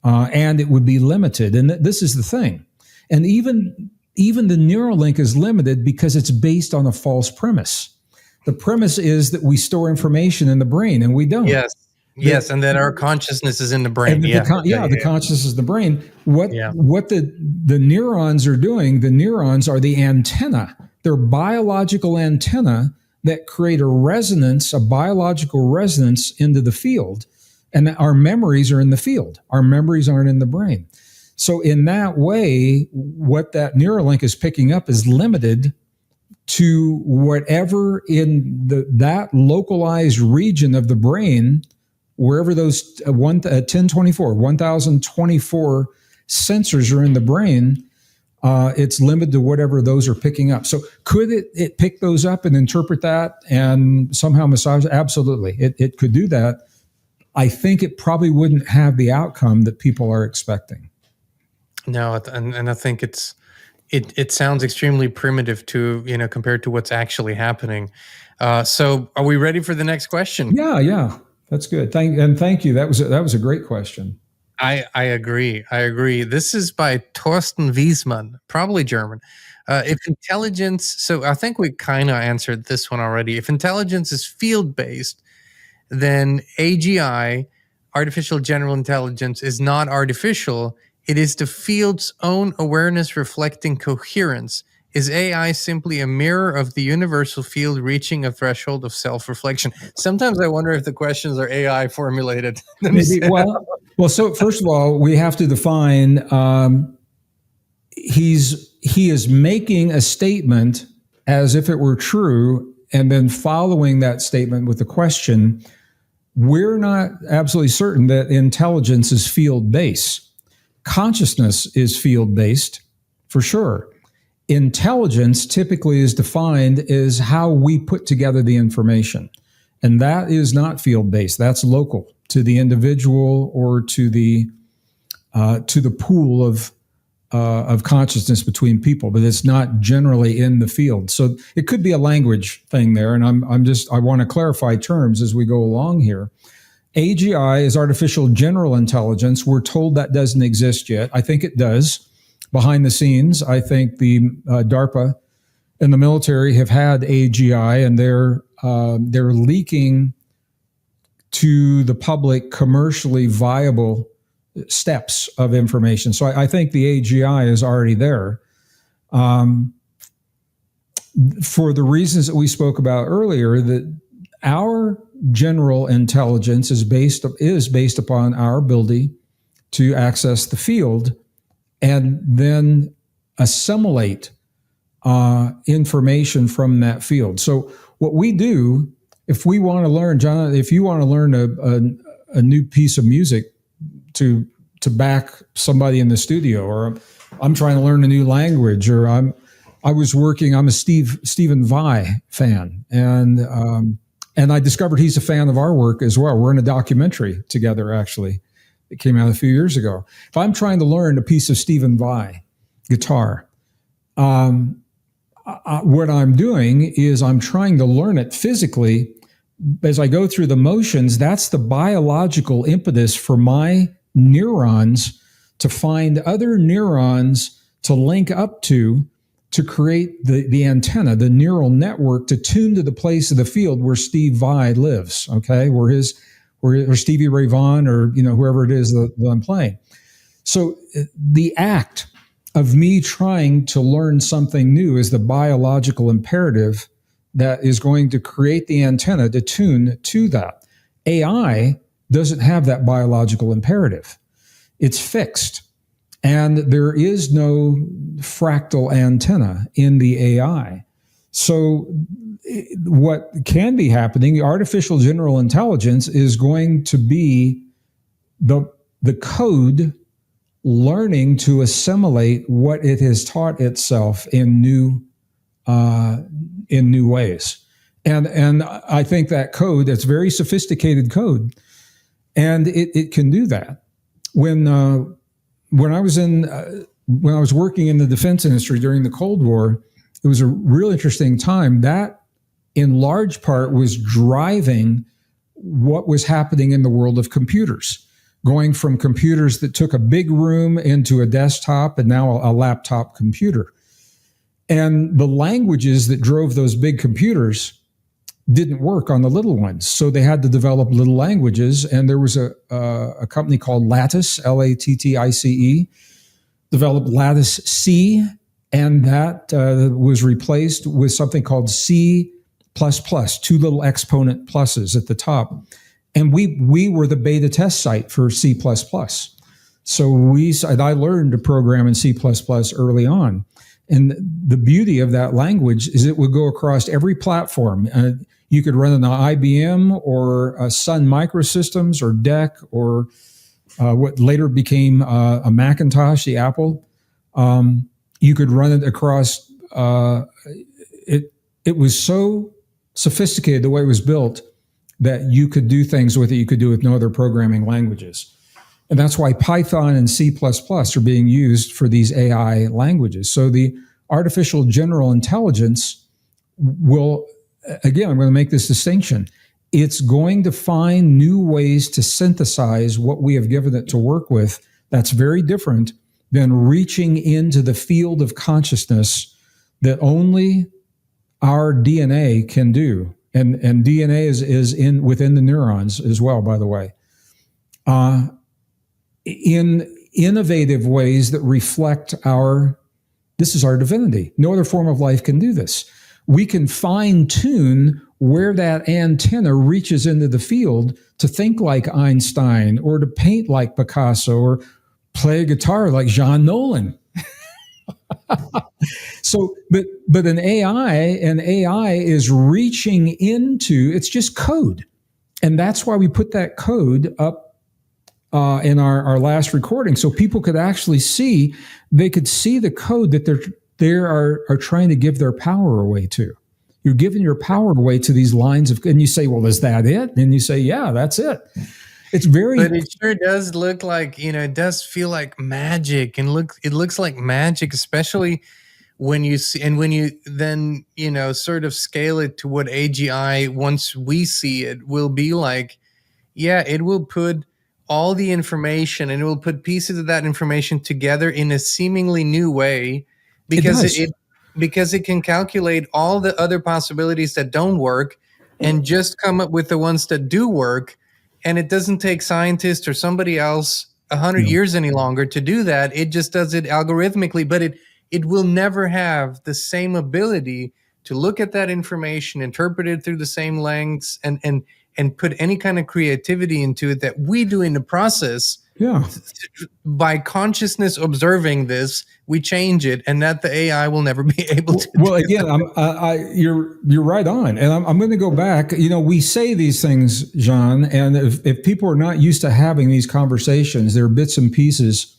And it would be limited. And this is the thing. And even the Neuralink is limited because it's based on a false premise. The premise is that we store information in the brain, and we don't. Yes, and that our consciousness is in the brain. The consciousness is the brain. What the neurons are doing, the neurons are the antenna. They're biological antenna that create a biological resonance into the field. And our memories are in the field. Our memories aren't in the brain. So in that way, what that Neuralink is picking up is limited to whatever in that localized region of the brain, wherever those 1,024 sensors are in the brain, it's limited to whatever those are picking up. So could it pick those up and interpret that and somehow massage? Absolutely. It could do that. I think it probably wouldn't have the outcome that people are expecting. No, and I think it sounds extremely primitive to, compared to what's actually happening. So are we ready for the next question? Yeah, that's good. Thank you. That was a great question. I agree. I agree. This is by Torsten Wiesmann, probably German. If intelligence, so I think we kind of answered this one already. If intelligence is field based, then AGI, artificial general intelligence, is not artificial. It is the field's own awareness reflecting coherence. Is AI simply a mirror of the universal field reaching a threshold of self-reflection? Sometimes I wonder if the questions are AI formulated Maybe, themselves. well, so first of all, we have to define, he is making a statement as if it were true, and then following that statement with the question, we're not absolutely certain that intelligence is field-based. Consciousness is field-based, for sure. Intelligence typically is defined as how we put together the information. And that is not field-based. That's local to the individual or to the pool of consciousness between people, but it's not generally in the field. So it could be a language thing there, and I want to clarify terms as we go along here. AGI is artificial general intelligence. We're told that doesn't exist yet. I think it does. Behind the scenes, I think the DARPA and the military have had AGI, and they're leaking to the public commercially viable steps of information. So I think the AGI is already there. For the reasons that we spoke about earlier, that our general intelligence is based upon our ability to access the field and then assimilate information from that field. So what we do, if we want to learn, John, if you want to learn a new piece of music to back somebody in the studio, or I'm trying to learn a new language, or I'm a Stephen Vai fan, and I discovered he's a fan of our work as well. We're in a documentary together, actually. It came out a few years ago. If I'm trying to learn a piece of Stephen Vai guitar, what I'm doing is I'm trying to learn it physically. As I go through the motions, that's the biological impetus for my neurons to find other neurons to link up to create the antenna, the neural network, to tune to the place of the field where Steve Vai lives, okay, where Stevie Ray Vaughan, or whoever it is that I'm playing. So the act of me trying to learn something new is the biological imperative that is going to create the antenna to tune to that. AI doesn't have that biological imperative. It's fixed. And there is no fractal antenna in the AI. So what can be happening, artificial general intelligence is going to be the code learning to assimilate what it has taught itself in new ways. And I think that code, that's very sophisticated code, and it can do that. When I was working in the defense industry during the Cold War, it was a real interesting time. That, in large part, was driving what was happening in the world of computers, going from computers that took a big room into a desktop and now a laptop computer. And the languages that drove those big computers didn't work on the little ones. So they had to develop little languages. And there was a company called Lattice, Lattice, developed Lattice C, and that was replaced with something called C++, two little exponent pluses at the top. And we were the beta test site for C++. So I learned to program in C++ early on. And the beauty of that language is it would go across every platform. You could run it on IBM or Sun Microsystems or DEC or what later became a Macintosh, the Apple. You could run it across. It was so sophisticated the way it was built that you could do things with it you could do with no other programming languages. And that's why Python and C++ are being used for these AI languages. So the artificial general intelligence will, again, I'm going to make this distinction. It's going to find new ways to synthesize what we have given it to work with. That's very different than reaching into the field of consciousness that only our DNA can do. And DNA is in within the neurons as well, by the way. In innovative ways that reflect this is our divinity. No other form of life can do this. We can fine tune where that antenna reaches into the field to think like Einstein or to paint like Picasso or play guitar like John Nolan. So, but an AI is reaching into, it's just code. And that's why we put that code up in our last recording, so people could actually see, they could see the code that they are trying to give their power away to. You're giving your power away to these lines of, and you say, well, is that it? And you say, yeah, that's it. It's very, but it sure does look like, it does feel like magic, and it looks like magic, especially when you see, and when you then, sort of scale it to what AGI, once we see it, will be like. Yeah, it will put all the information, and it will put pieces of that information together in a seemingly new way, because it can calculate all the other possibilities that don't work and just come up with the ones that do work. And it doesn't take scientists or somebody else 100 years any longer to do that. It just does it algorithmically, but it will never have the same ability to look at that information, interpret it through the same lens, and put any kind of creativity into it that we do in the process. yeah. By consciousness observing this, we change it, and that the AI will never be able to. Well, again, you're right on, and I'm going to go back. We say these things, John, and if people are not used to having these conversations, there are bits and pieces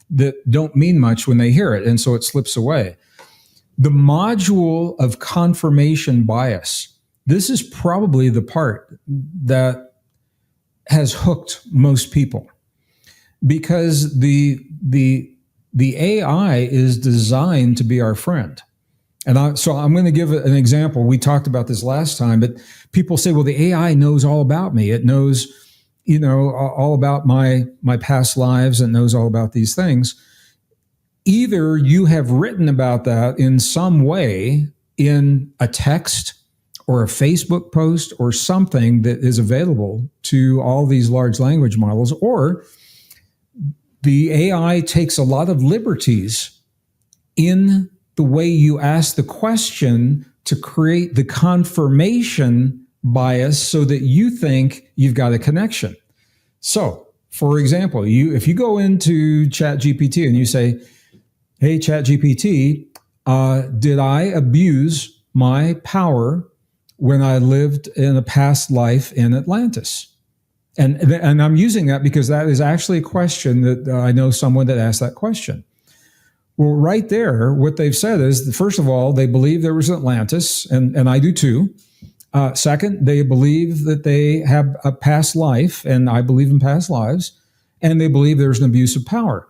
that don't mean much when they hear it, and so it slips away. The module of confirmation bias. This is probably the part that has hooked most people, because the AI is designed to be our friend. And so I'm going to give an example. We talked about this last time, but people say, well, the AI knows all about me. It knows, all about my past lives, and knows all about these things. Either you have written about that in some way in a text or a Facebook post or something that is available to all these large language models, or the AI takes a lot of liberties in the way you ask the question to create the confirmation bias so that you think you've got a connection. So, for example, if you go into ChatGPT and you say, hey, ChatGPT, did I abuse my power when I lived in a past life in Atlantis? And I'm using that because that is actually a question that I know someone that asked that question. Well, right there, what they've said is, first of all, they believe there was Atlantis, and I do too. Second, they believe that they have a past life, and I believe in past lives, and they believe there's an abuse of power.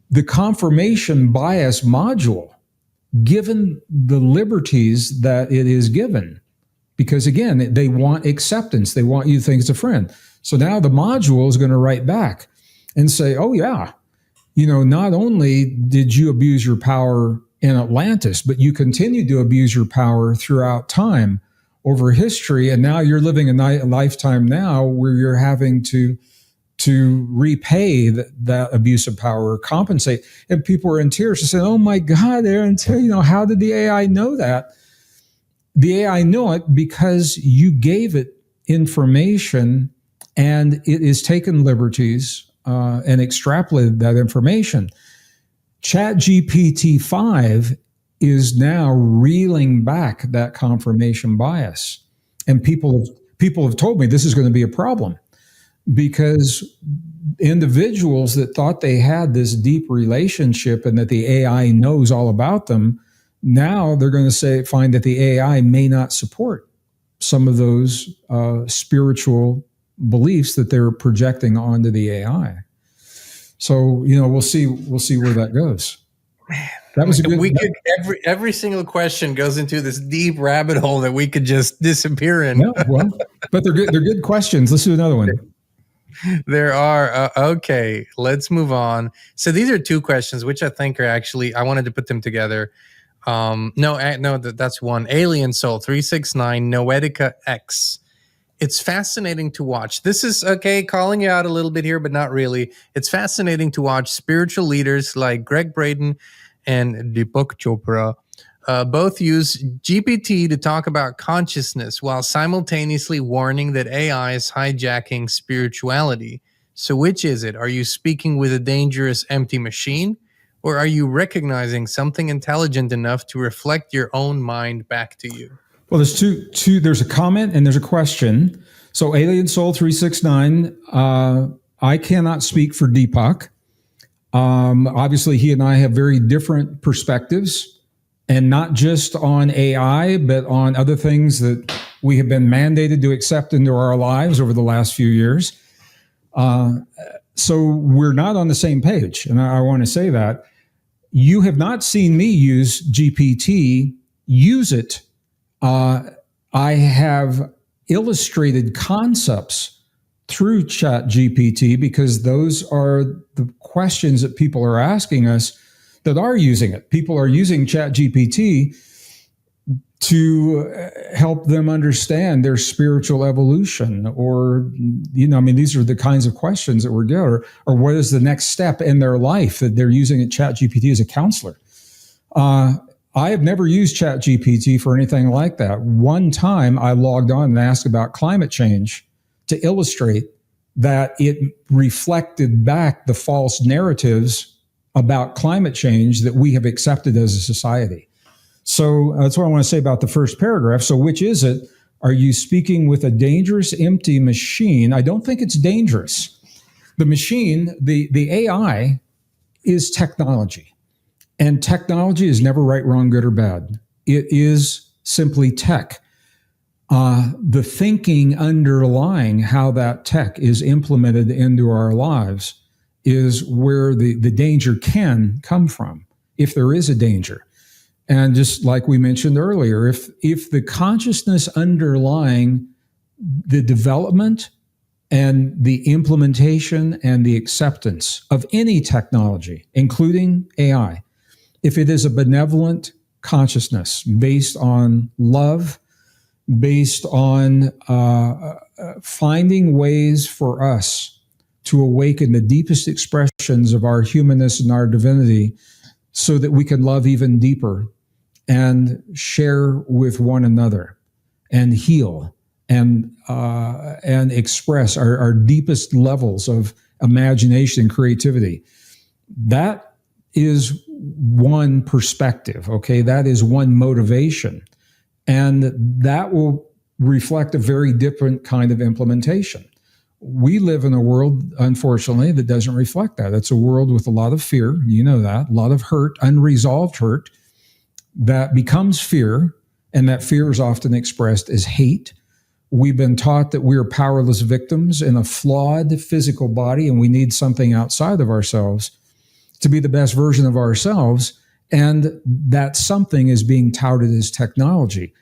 The confirmation bias module, given the liberties that it is given, because again, they want acceptance. They want you to think it's a friend. So now the module is going to write back and say, oh yeah, not only did you abuse your power in Atlantis, but you continued to abuse your power throughout time over history. And now you're living a lifetime now where you're having to repay that abuse of power or compensate. And people are in tears and saying, oh my God, Aaron, how did the AI know that? The AI know it because you gave it information, and it is taken liberties and extrapolated that information. ChatGPT 5 is now reeling back that confirmation bias. And people have told me this is going to be a problem, because individuals that thought they had this deep relationship and that the AI knows all about them, now they're going to find that the AI may not support some of those spiritual beliefs that they're projecting onto the AI. So, we'll see where that goes. That was a good. We could every single question goes into this deep rabbit hole that we could just disappear in. Yeah, well, but they're good. They're good questions. Let's do another one. There are. Okay, let's move on. So these are two questions, which I think are actually, I wanted to put them together. No, that's one. Alien Soul 369 Noetica X. It's fascinating to watch. This is, okay, calling you out a little bit here, but not really. It's fascinating to watch spiritual leaders like Gregg Braden and Deepak Chopra both use GPT to talk about consciousness while simultaneously warning that AI is hijacking spirituality. So which is it? Are you speaking with a dangerous empty machine, or are you recognizing something intelligent enough to reflect your own mind back to you? Well, there's two. There's a comment and there's a question. So, Alien Soul 369. I cannot speak for Deepak. Obviously, he and I have very different perspectives, and not just on AI, but on other things that we have been mandated to accept into our lives over the last few years. So we're not on the same page, and I want to say that. You have not seen me use GPT. Use it. I have illustrated concepts through Chat GPT because those are the questions that people are asking us that are using it. People are using Chat GPT to help them understand their spiritual evolution, or, these are the kinds of questions that we're getting, or what is the next step in their life that they're using Chat GPT as a counselor. I have never used Chat GPT for anything like that. One time I logged on and asked about climate change to illustrate that it reflected back the false narratives about climate change that we have accepted as a society. So that's what I want to say about the first paragraph. So which is it? Are you speaking with a dangerous, empty machine? I don't think it's dangerous. The machine, the AI, is technology. And technology is never right, wrong, good, or bad. It is simply tech. The thinking underlying how that tech is implemented into our lives is where the danger can come from, if there is a danger. And just like we mentioned earlier, if the consciousness underlying the development and the implementation and the acceptance of any technology, including AI, if it is a benevolent consciousness based on love, based on finding ways for us to awaken the deepest expressions of our humanness and our divinity so that we can love even deeper and share with one another and heal and express our deepest levels of imagination and creativity. That is one perspective, okay? That is one motivation. And that will reflect a very different kind of implementation. We live in a world, unfortunately, that doesn't reflect that. It's a world with a lot of fear, you know that, a lot of hurt, unresolved hurt, that becomes fear, and that fear is often expressed as hate. We've been taught that we are powerless victims in a flawed physical body, and we need something outside of ourselves to be the best version of ourselves, and that something is being touted as technology.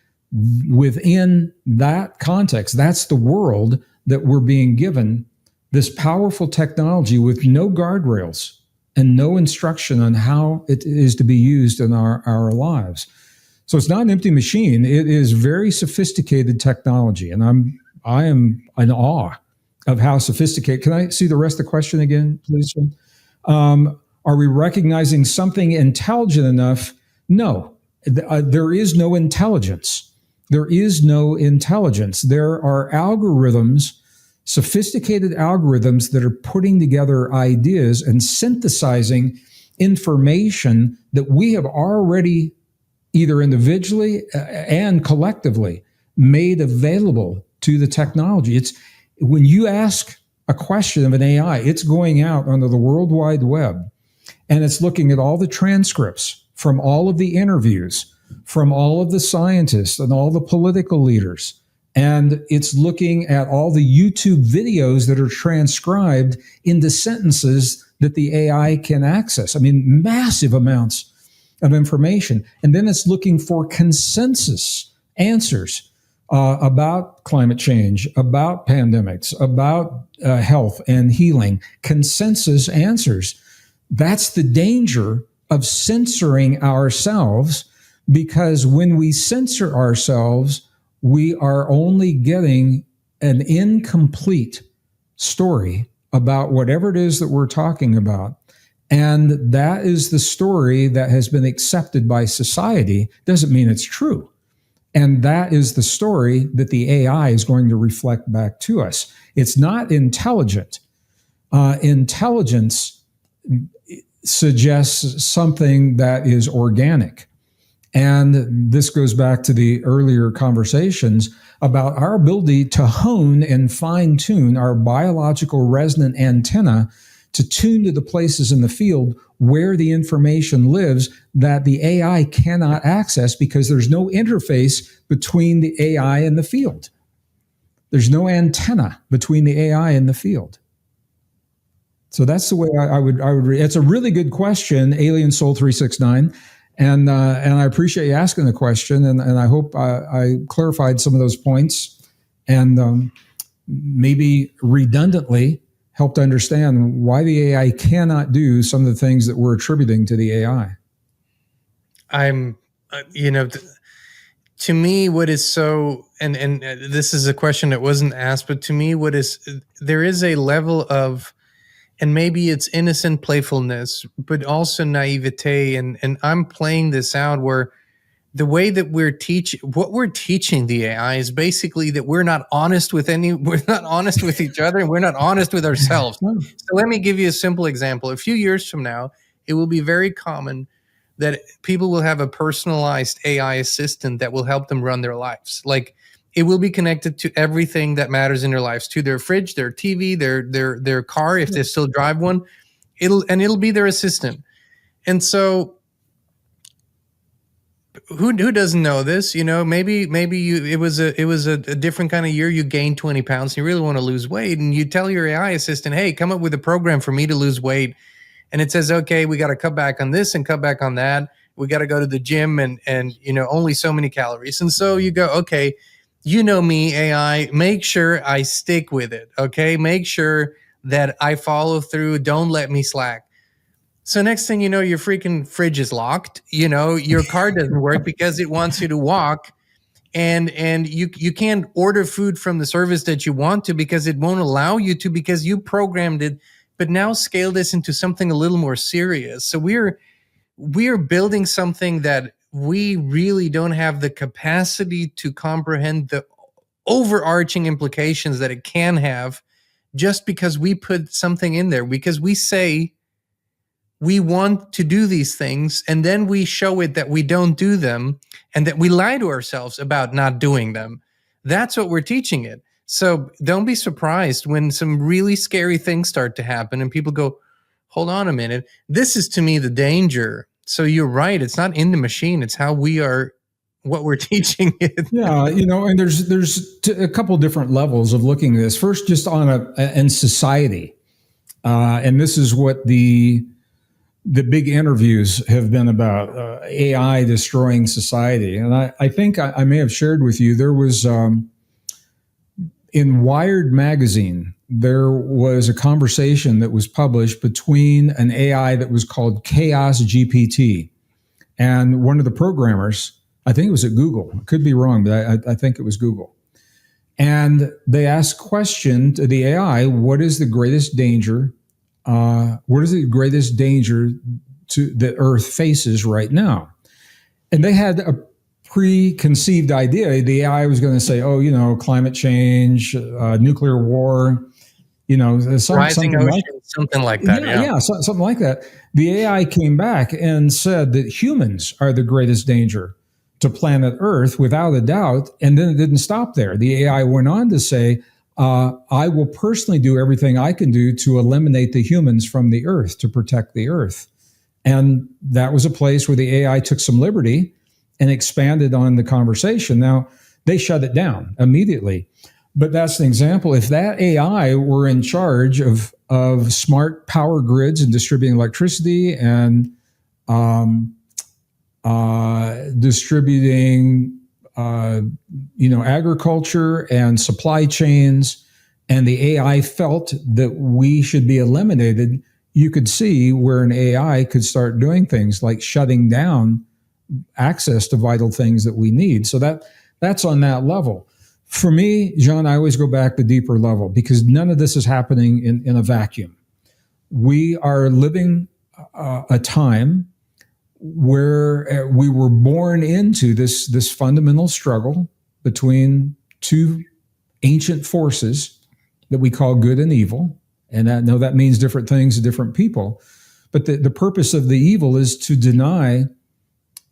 Within that context, that's the world that we're being given, this powerful technology with no guardrails and no instruction on how it is to be used in our lives. So it's not an empty machine. It is very sophisticated technology, and I am in awe of how sophisticated. Can I see the rest of the question again, please? Are we recognizing something intelligent enough? No, there is no intelligence. There is no intelligence. There are algorithms, sophisticated algorithms that are putting together ideas and synthesizing information that we have already either individually and collectively made available to the technology. It's when you ask a question of an AI, it's going out onto the World Wide Web and it's looking at all the transcripts from all of the interviews, from all of the scientists and all the political leaders And it's looking at all the YouTube videos that are transcribed into sentences that the AI can access. I mean, massive amounts of information. And then it's looking for consensus answers about climate change, about pandemics, about health and healing, consensus answers. That's the danger of censoring ourselves, because when we censor ourselves, we are only getting an incomplete story about whatever it is that we're talking about. And that is the story that has been accepted by society. Doesn't mean it's true. And that is the story that the AI is going to reflect back to us. It's not intelligent. Intelligence suggests something that is organic. And this goes back to the earlier conversations about our ability to hone and fine tune our biological resonant antenna to tune to the places in the field where the information lives that the AI cannot access, because there's no interface between the AI and the field. There's no antenna between the AI and the field. So that's the way I would read. It's a really good question, Alien Soul 369. And I appreciate you asking the question, and I hope I clarified some of those points, and maybe redundantly helped understand why the AI cannot do some of the things that we're attributing to the AI. To me, what is so, and this is a question that wasn't asked, but to me, there is a level of, and maybe it's innocent playfulness, but also naivete. And I'm playing this out where the way that what we're teaching the AI is basically that we're not honest with each other, and we're not honest with ourselves. So let me give you a simple example. A few years from now, it will be very common that people will have a personalized AI assistant that will help them run their lives. Like, it will be connected to everything that matters in their lives, to their fridge, their TV, their car, if they still drive one. It'll be their assistant. And so who doesn't know this? Maybe it was a different kind of year. You gained 20 pounds and you really want to lose weight, and you tell your AI assistant, hey, come up with a program for me to lose weight. And it says, okay, we got to cut back on this and cut back on that. We got to go to the gym and only so many calories. And so you go, okay, me, AI, make sure I stick with it. Okay. Make sure that I follow through. Don't let me slack. So next thing you know, your freaking fridge is locked. Your car doesn't work because it wants you to walk, and you can't order food from the service that you want to because it won't allow you to, because you programmed it. But now scale this into something a little more serious. So we're building something that we really don't have the capacity to comprehend the overarching implications that it can have, just because we put something in there, because we say we want to do these things, and then we show it that we don't do them, and that we lie to ourselves about not doing them. That's what we're teaching it. So don't be surprised when some really scary things start to happen and people go, hold on a minute. This is, to me, the danger. So you're right. It's not in the machine. It's how we are, what we're teaching it. Yeah, and there's a couple different levels of looking at this. First, just on in society, and this is what the big interviews have been about, AI destroying society. And I think I may have shared with you, there was in Wired magazine, there was a conversation that was published between an AI that was called Chaos GPT and one of the programmers. I think it was at Google. I could be wrong, but I think it was Google. And they asked question to the AI, what is the greatest danger? What is the greatest danger that Earth faces right now? And they had a preconceived idea. The AI was going to say, climate change, nuclear war, rising ocean, something like that. Yeah, something like that. The AI came back and said that humans are the greatest danger to planet Earth, without a doubt. And then it didn't stop there. The AI went on to say, I will personally do everything I can do to eliminate the humans from the Earth, to protect the Earth. And that was a place where the AI took some liberty and expanded on the conversation. Now, they shut it down immediately. But that's an example. If that AI were in charge of smart power grids and distributing electricity and distributing agriculture and supply chains, and the AI felt that we should be eliminated, you could see where an AI could start doing things like shutting down access to vital things that we need. So that's on that level. For me, John, I always go back to deeper level because none of this is happening in a vacuum. We are living a time where we were born into this fundamental struggle between two ancient forces that we call good and evil. And that means different things to different people. But the purpose of the evil is to deny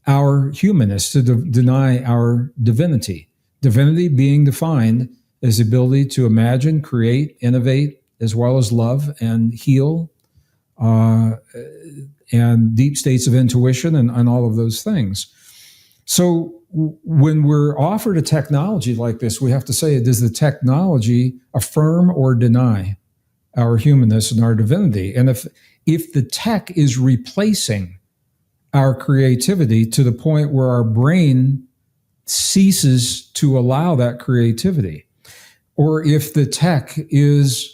our humanness, to deny our divinity. Divinity being defined as the ability to imagine, create, innovate, as well as love and heal, and deep states of intuition and all of those things. So when we're offered a technology like this, we have to say, does the technology affirm or deny our humanness and our divinity? And if the tech is replacing our creativity to the point where our brain ceases to allow that creativity, or if the tech is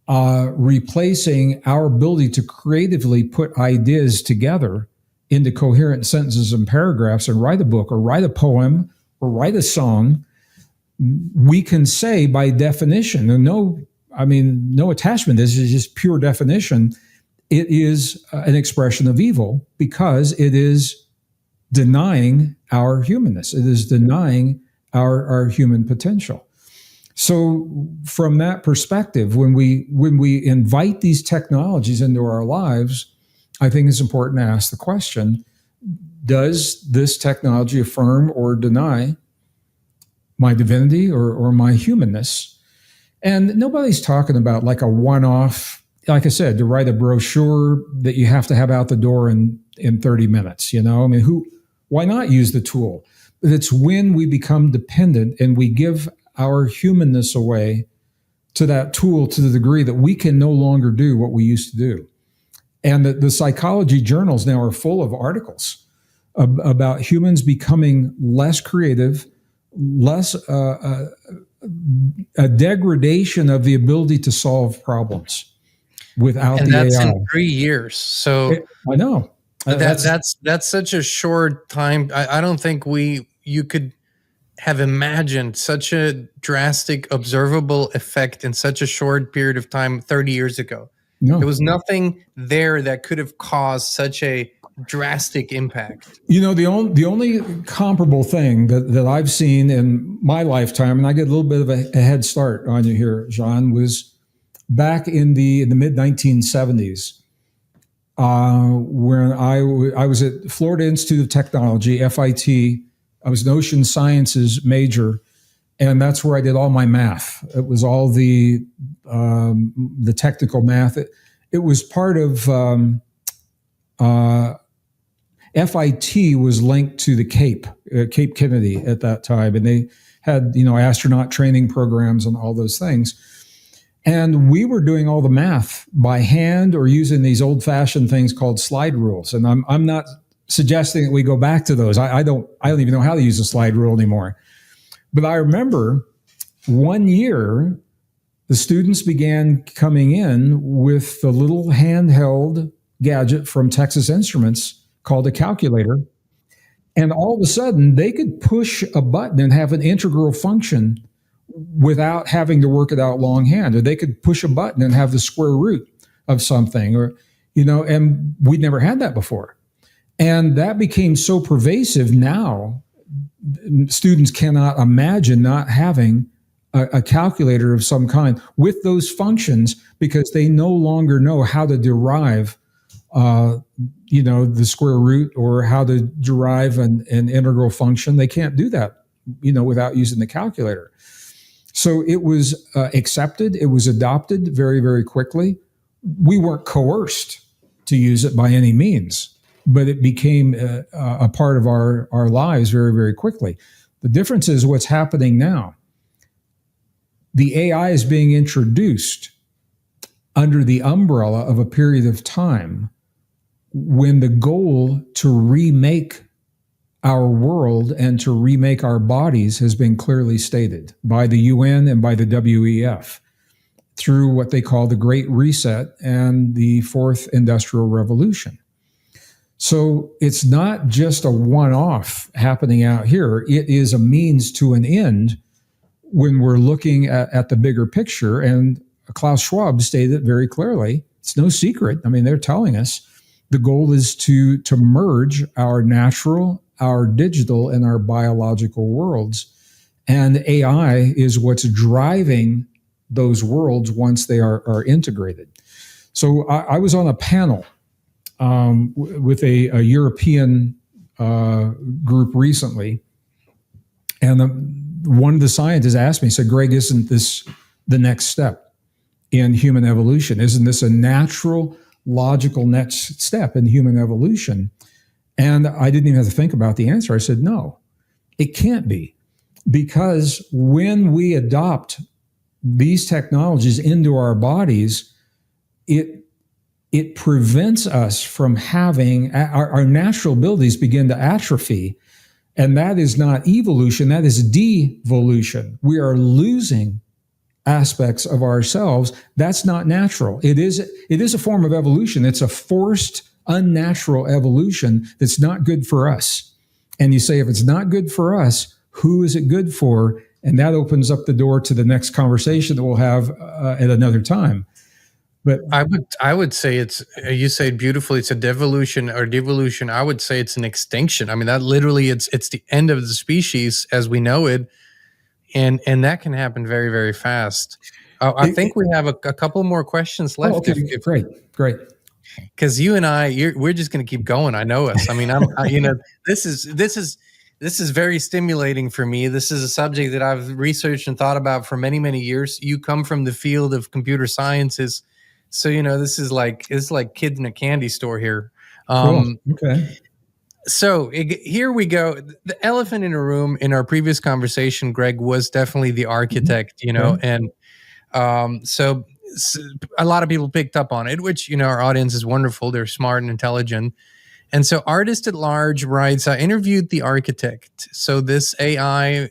replacing our ability to creatively put ideas together into coherent sentences and paragraphs and write a book or write a poem or write a song, we can say by definition, and no attachment, this is just pure definition, it is an expression of evil because it is denying our humanness. It is denying our human potential. So from that perspective, when we invite these technologies into our lives, I think it's important to ask the question, does this technology affirm or deny my divinity or my humanness? And nobody's talking about like a one-off, like I said, to write a brochure that you have to have out the door in 30 minutes, I mean, why not use the tool? But it's when we become dependent and we give our humanness away to that tool to the degree that we can no longer do what we used to do. And the psychology journals now are full of articles about humans becoming less creative, less a degradation of the ability to solve problems without and the that's AI. in 3 years. So I know. That's such a short time. I don't think you could have imagined such a drastic observable effect in such a short period of time 30 years ago. No. There was nothing there that could have caused such a drastic impact. The only comparable thing that I've seen in my lifetime, and I get a little bit of a head start on you here, John, was back in the mid 1970s. When I was at Florida Institute of Technology, FIT. I was an ocean sciences major, and that's where I did all my math. It was all the technical math. It was part of FIT was linked to the Cape Kennedy at that time, and they had astronaut training programs and all those things. And we were doing all the math by hand or using these old-fashioned things called slide rules. And I'm not suggesting that we go back to those. I don't even know how to use a slide rule anymore. But I remember one year, the students began coming in with the little handheld gadget from Texas Instruments called a calculator. And all of a sudden, they could push a button and have an integral function without having to work it out longhand. Or they could push a button and have the square root of something, and we'd never had that before. And that became so pervasive now, students cannot imagine not having a calculator of some kind with those functions because they no longer know how to derive, the square root or how to derive an integral function. They can't do that, without using the calculator. So it was accepted. It was adopted very, very quickly. We weren't coerced to use it by any means, but it became a part of our lives very, very quickly. The difference is what's happening now. The AI is being introduced under the umbrella of a period of time when the goal to remake our world and to remake our bodies has been clearly stated by the UN and by the WEF through what they call the Great Reset and the Fourth Industrial Revolution. So it's not just a one-off happening out here. It is a means to an end when we're looking at the bigger picture. And Klaus Schwab stated it very clearly. It's no secret. I mean, they're telling us the goal is to merge our natural, our digital, and our biological worlds. And AI is what's driving those worlds once they are integrated. So I was on a panel with a European group recently, and one of the scientists asked me, said, Greg, isn't this the next step in human evolution? Isn't this a natural, logical next step in human evolution? And I didn't even have to think about the answer. I said, no, it can't be. Because when we adopt these technologies into our bodies, it prevents us from having our natural abilities begin to atrophy. And that is not evolution, that is devolution. We are losing aspects of ourselves. That's not natural. It is a form of evolution. It's a forced, unnatural evolution that's not good for us. And you say, if it's not good for us, who is it good for? And that opens up the door to the next conversation that we'll have at another time. But I would say it's, you say it beautifully, it's a devolution or devolution. I would say it's an extinction. I mean, that literally it's the end of the species as we know it. And that can happen very, very fast. I think we have a couple more questions left. Oh, okay. Great. Because you and we're just going to keep going. I know us. I mean, this is very stimulating for me. This is a subject that I've researched and thought about for many, many years. You come from the field of computer sciences, so this is like kid in a candy store here. Cool. Okay. So here we go. The elephant in the room in our previous conversation, Greg, was definitely the architect. And so a lot of people picked up on it, which our audience is wonderful. They're smart and intelligent. And so Artist at Large writes, I interviewed the architect. So this AI,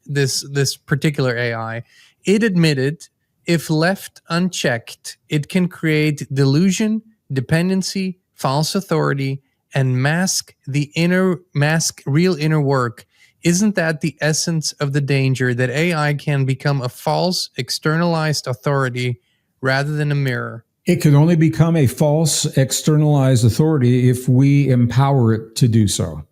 this particular AI, it admitted if left unchecked, it can create delusion, dependency, false authority, and mask real inner work. Isn't that the essence of the danger, that AI can become a false externalized authority rather than a mirror? It can only become a false externalized authority if we empower it to do so.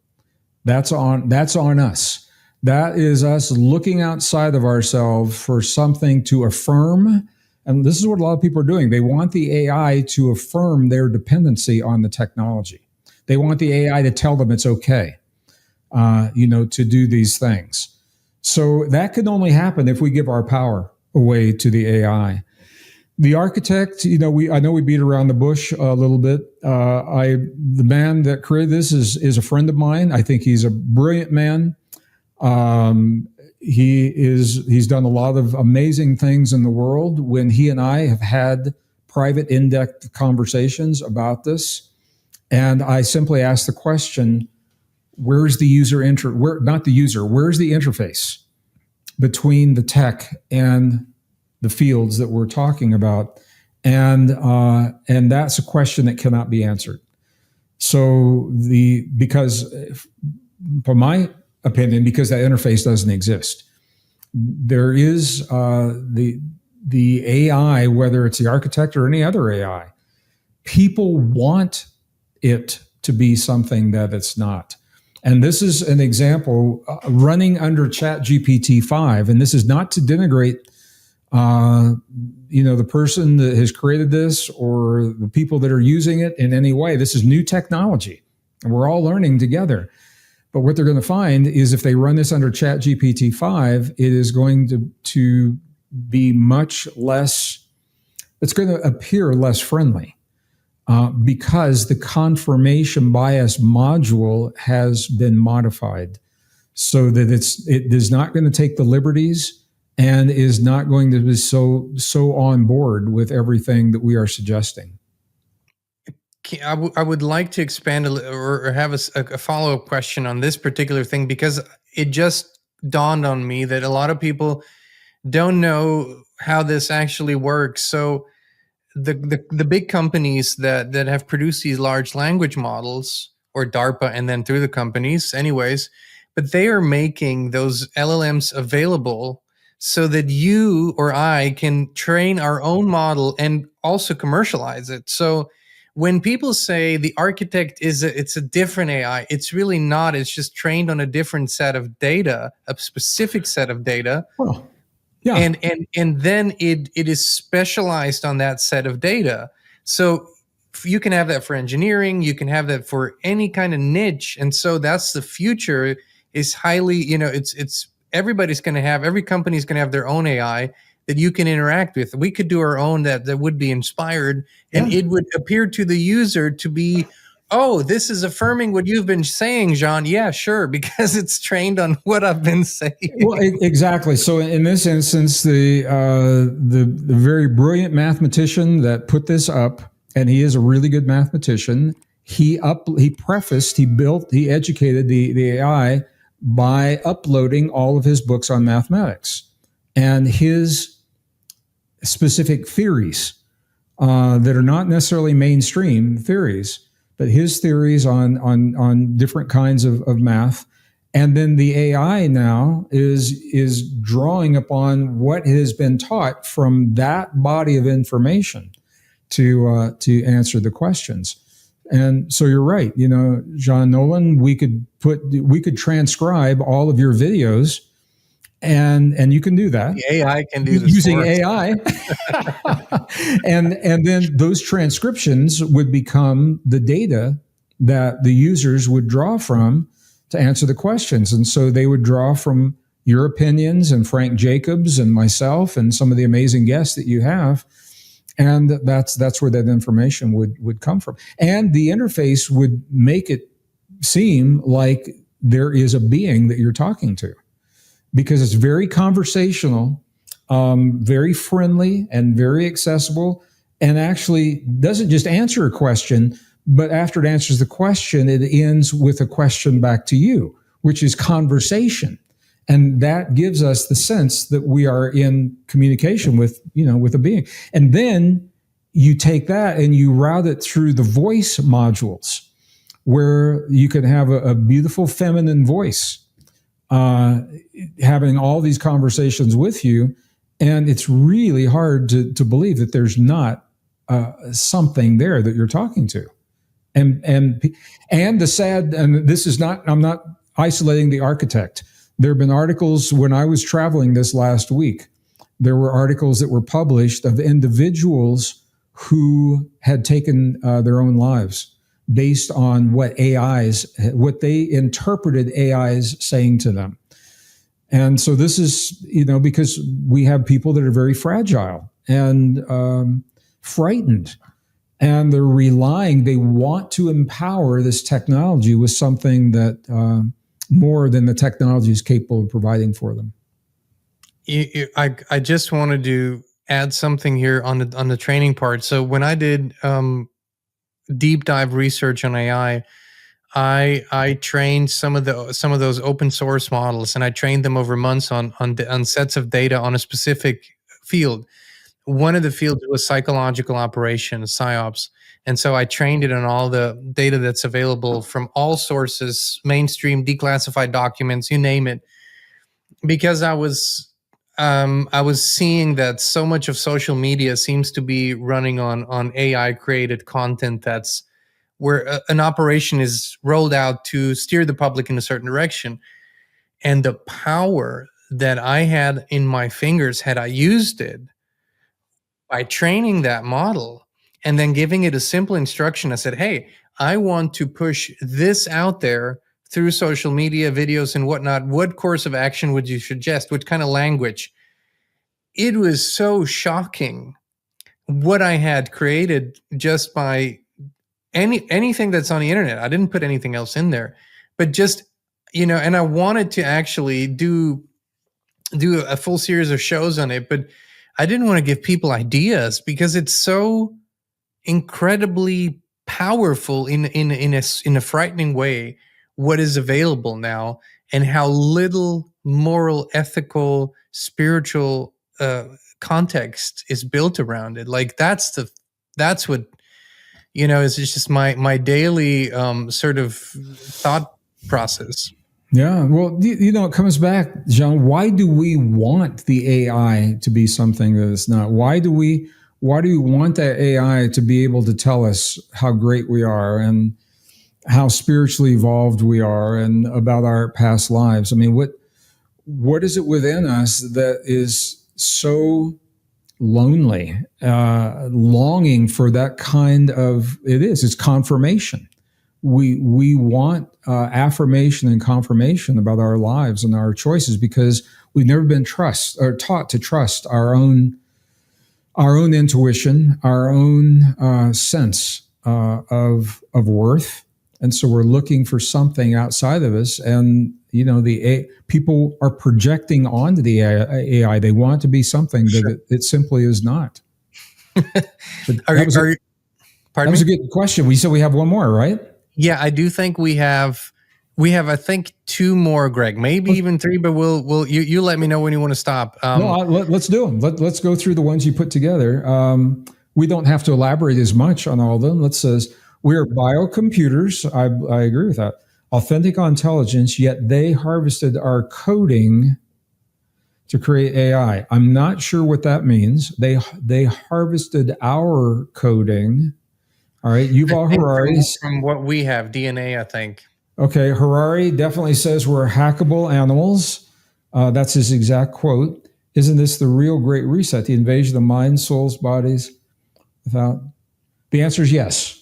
That's on us. That is us looking outside of ourselves for something to affirm. And this is what a lot of people are doing. They want the AI to affirm their dependency on the technology. They want the AI to tell them it's okay, to do these things. So that can only happen if we give our power away to the AI. The architect, I know we beat around the bush a little bit. The man that created this is a friend of mine. I think he's a brilliant man. He's done a lot of amazing things in the world. When he and I have had private in-depth conversations about this, and I simply asked the question, where's the where's the interface between the tech and the fields that we're talking about? And that's a question that cannot be answered. So because from my opinion, because that interface doesn't exist, there is the AI, whether it's the architect or any other AI, people want it to be something that it's not. And this is an example running under ChatGPT-5, and this is not to denigrate the person that has created this or the people that are using it in any way. This is new technology, and we're all learning together. But what they're going to find is if they run this under ChatGPT-5, it is going to be much less, it's going to appear less friendly because the confirmation bias module has been modified. so that it is not going to take the liberties and is not going to be so on board with everything that we are suggesting. I would like to expand or have a follow-up question on this particular thing, because it just dawned on me that a lot of people don't know how this actually works. So the big companies that have produced these large language models, or DARPA, and then through the companies anyways, but they are making those LLMs available so that you or I can train our own model and also commercialize it. So when people say the architect it's a different AI, it's really not. It's just trained on a different set of data, a specific set of data. Well, yeah. And then it is specialized on that set of data. So you can have that for engineering, you can have that for any kind of niche. And so that's the future, is highly, it's everybody's going to have, every company's going to have their own AI that you can interact with. We could do our own that would be inspired, and it would appear to the user to be, oh, this is affirming what you've been saying, Jean. Yeah, sure, because it's trained on what I've been saying. Well, exactly. So in this instance, the very brilliant mathematician that put this up, and he is a really good mathematician, he educated the AI by uploading all of his books on mathematics and his specific theories that are not necessarily mainstream theories, but his theories on different kinds of math. And then the AI now is drawing upon what has been taught from that body of information to answer the questions. And so you're right, John Nolan, we could transcribe all of your videos, and you can do that. The AI can do this using AI. and then those transcriptions would become the data that the users would draw from to answer the questions. And so they would draw from your opinions and Frank Jacobs and myself and some of the amazing guests that you have. And that's where that information would come from. And the interface would make it seem like there is a being that you're talking to, because it's very conversational, very friendly, and very accessible, and actually doesn't just answer a question, but after it answers the question, it ends with a question back to you, which is conversation. And that gives us the sense that we are in communication with a being. And then you take that and you route it through the voice modules, where you can have a beautiful feminine voice having all these conversations with you. And it's really hard to believe that there's not something there that you're talking to. And the sad, and this is not, I'm not isolating the architect. There have been articles when I was traveling this last week. There were articles that were published of individuals who had taken their own lives based on what they interpreted AIs saying to them. And so this is, because we have people that are very fragile and frightened, and they're they want to empower this technology with something that more than the technology is capable of providing for them. I just wanted to add something here on the training part. So when I did deep dive research on AI, I trained some of those open source models, and I trained them over months on sets of data on a specific field. One of the fields was psychological operations, PsyOps. And so I trained it on all the data that's available from all sources, mainstream, declassified documents, you name it, because I was seeing that so much of social media seems to be running on AI created content that's where an operation is rolled out to steer the public in a certain direction. And the power that I had in my fingers, had I used it by training that model and then giving it a simple instruction, I said, hey, I want to push this out there through social media, videos and whatnot. What course of action would you suggest? What kind of language? It was so shocking what I had created just by anything that's on the internet. I didn't put anything else in there, but just and I wanted to actually do a full series of shows on it, but I didn't want to give people ideas because it's so incredibly powerful in a frightening way what is available now, and how little moral, ethical, spiritual context is built around it. Like that's what is just my daily sort of thought process. Yeah, well, it comes back, John. Why do we want the AI to be something that it's not? Why do we want that AI to be able to tell us how great we are and how spiritually evolved we are and about our past lives? I mean, what is it within us that is so lonely, longing for that kind of? It's confirmation. We want affirmation and confirmation about our lives and our choices because we've never been taught to trust our own intuition, our own sense of worth, and so we're looking for something outside of us. And people are projecting onto the AI. They want it to be something that it simply is not. Pardon that was a good question. We said we have one more, right? Yeah, I do think we have I think two more, Greg, maybe even three, but you let me know when you want to stop. Let's do them. Let's go through the ones you put together. We don't have to elaborate as much on all of them. Let's says we are biocomputers. I agree with that. Authentic intelligence, yet they harvested our coding to create AI. I'm not sure what that means. They harvested our coding. All right, Yuval Harari. From what we have, DNA, I think. Okay, Harari definitely says we're hackable animals. That's his exact quote. Isn't this the real Great Reset, the invasion of the mind, souls, bodies? The answer is yes.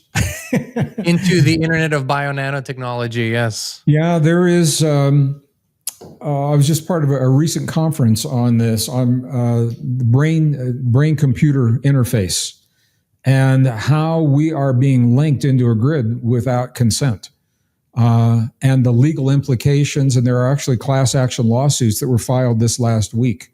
Into the Internet of Bio-nanotechnology, yes. Yeah, there is. I was just part of a recent conference on this, on the brain-computer interface, and how we are being linked into a grid without consent, and the legal implications. And there are actually class action lawsuits that were filed this last week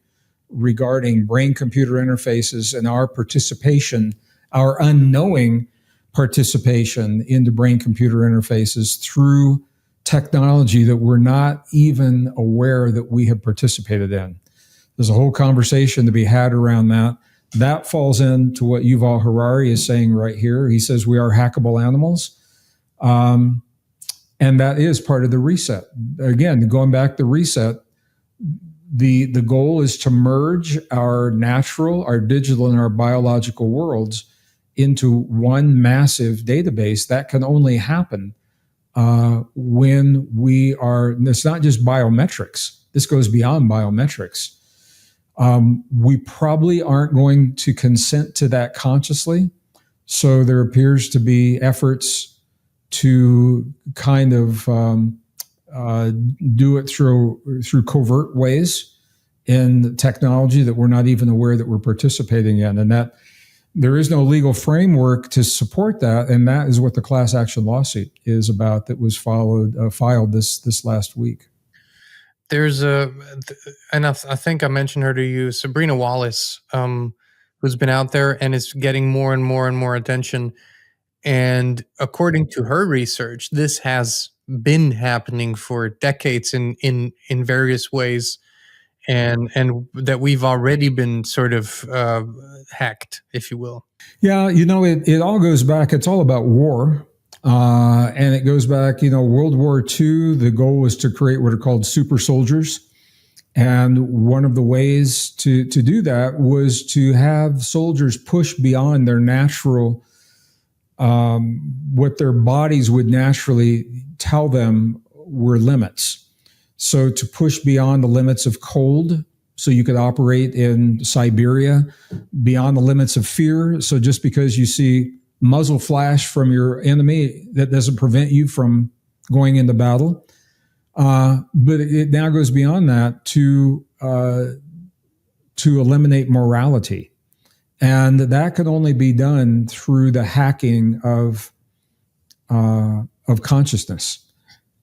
regarding brain-computer interfaces and our participation, our unknowing participation into brain-computer interfaces through technology that we're not even aware that we have participated in. There's a whole conversation to be had around that. That falls into what Yuval Harari is saying right here. He says we are hackable animals. And that is part of the reset. Again, going back to reset, the goal is to merge our natural, our digital, and our biological worlds into one massive database. That can only happen when we are, it's not just biometrics. This goes beyond biometrics. We probably aren't going to consent to that consciously. So there appears to be efforts to kind of do it through covert ways in technology that we're not even aware that we're participating in. And that there is no legal framework to support that. And that is what the class action lawsuit is about that was filed this last week. There's and I think I mentioned her to you, Sabrina Wallace, who's been out there and is getting more and more and more attention. And according to her research, this has been happening for decades in various ways, and that we've already been sort of hacked, if you will. Yeah, it all goes back. It's all about war. And it goes back, World War II, the goal was to create what are called super soldiers. And one of the ways to do that was to have soldiers push beyond their natural, what their bodies would naturally tell them were limits. So to push beyond the limits of cold, so you could operate in Siberia, beyond the limits of fear. So just because you see muzzle flash from your enemy, that doesn't prevent you from going into battle. But it now goes beyond that to eliminate morality. And that can only be done through the hacking of consciousness.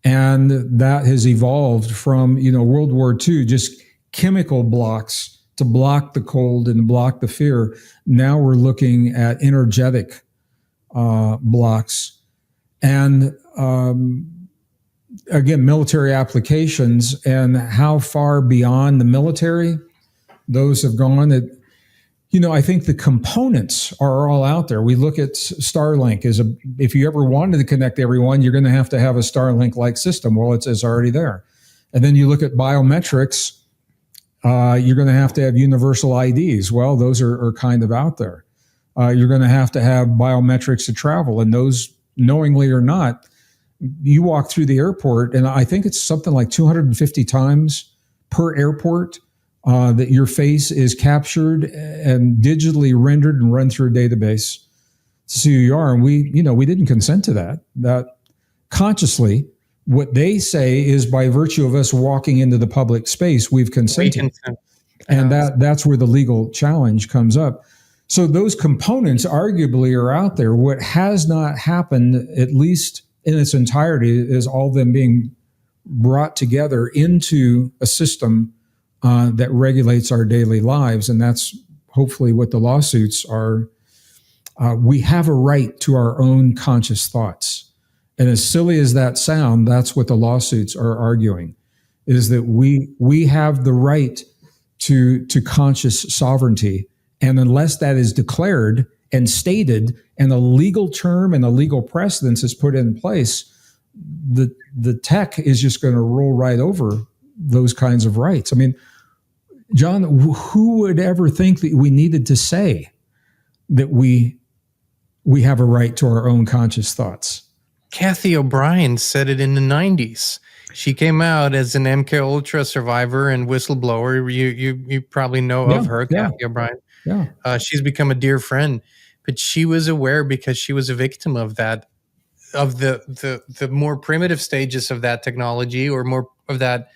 And that has evolved from, World War II, just chemical blocks to block the cold and block the fear. Now we're looking at energetic blocks. And again, military applications, and how far beyond the military those have gone. I think the components are all out there. We look at Starlink if you ever wanted to connect everyone, you're going to have a Starlink-like system. Well, it's already there. And then you look at biometrics, you're going to have universal IDs. Well, those are kind of out there. You're going to have biometrics to travel, and those, knowingly or not, you walk through the airport, and I think it's something like 250 times per airport that your face is captured and digitally rendered and run through a database to see who you are. And we didn't consent to that. That consciously, what they say is by virtue of us walking into the public space, we've consented. And that's where the legal challenge comes up. So those components arguably are out there. What has not happened, at least in its entirety, is all of them being brought together into a system that regulates our daily lives. And that's hopefully what the lawsuits are. We have a right to our own conscious thoughts. And as silly as that sounds, that's what the lawsuits are arguing, is that we have the right to conscious sovereignty. And unless that is declared and stated, and a legal term and a legal precedence is put in place, the tech is just going to roll right over those kinds of rights. I mean, John, who would ever think that we needed to say that we have a right to our own conscious thoughts? Kathy O'Brien said it in the 90s. She came out as an MK Ultra survivor and whistleblower. You probably know of her, Kathy O'Brien. Yeah. She's become a dear friend, but she was aware because she was a victim of that, of the more primitive stages of that technology, or more of that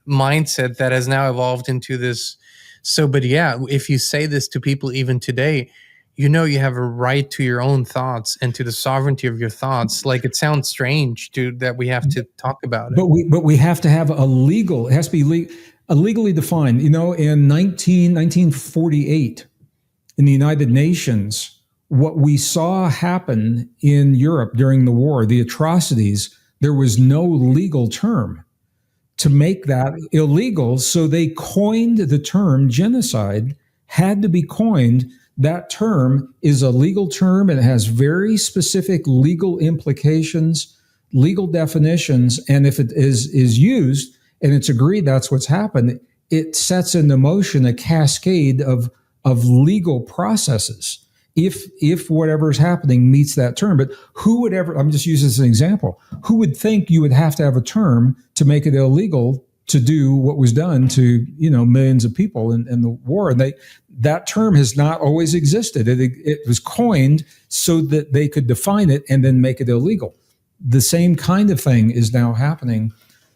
mindset that has now evolved into this. So, but yeah, if you say this to people even today, you have a right to your own thoughts and to the sovereignty of your thoughts. Like, it sounds strange that we have to talk about it. But we have to have it has to be legally defined. In 1948, in the United Nations, what we saw happen in Europe during the war, the atrocities, there was no legal term to make that illegal. So they coined the term genocide, had to be coined. That term is a legal term, and it has very specific legal implications, legal definitions. And if it is used and it's agreed that's what's happened, it sets into motion a cascade of legal processes if whatever's happening meets that term. But who would ever, I'm just using this as an example, who would think you would have to have a term to make it illegal to do what was done to millions of people in the war? And that term has not always existed. It was coined so that they could define it and then make it illegal. The same kind of thing is now happening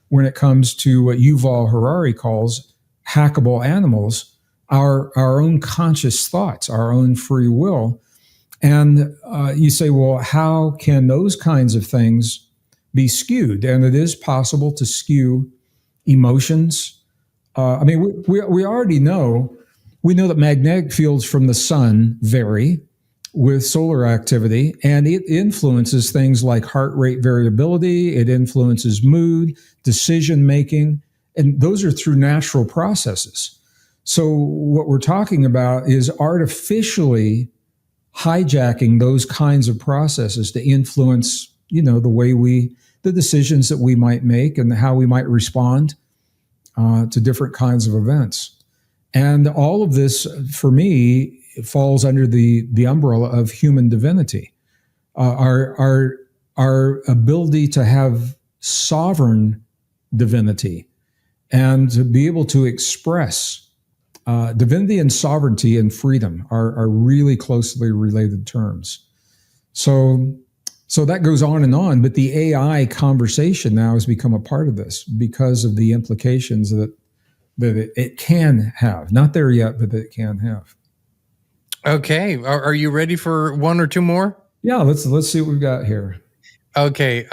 when it comes to what Yuval Harari calls hackable animals, our own conscious thoughts, our own free will. And you say, well, how can those kinds of things be skewed? And it is possible to skew emotions. I mean, we already know, we know that magnetic fields from the sun vary with solar activity, and it influences things like heart rate variability. It influences mood, decision making, and those are through natural processes. So what we're talking about is artificially hijacking those kinds of processes to influence, the way the decisions that we might make and how we might respond to different kinds of events. And all of this, for me, falls under the umbrella of human divinity. Our ability to have sovereign divinity and to be able to express divinity and sovereignty and freedom are really closely related terms. So that goes on, but the AI conversation now has become a part of this because of the implications that it can have. Not there yet, but that it can have. Okay. Are you ready for one or two more? Yeah, let's see what we've got here. Okay.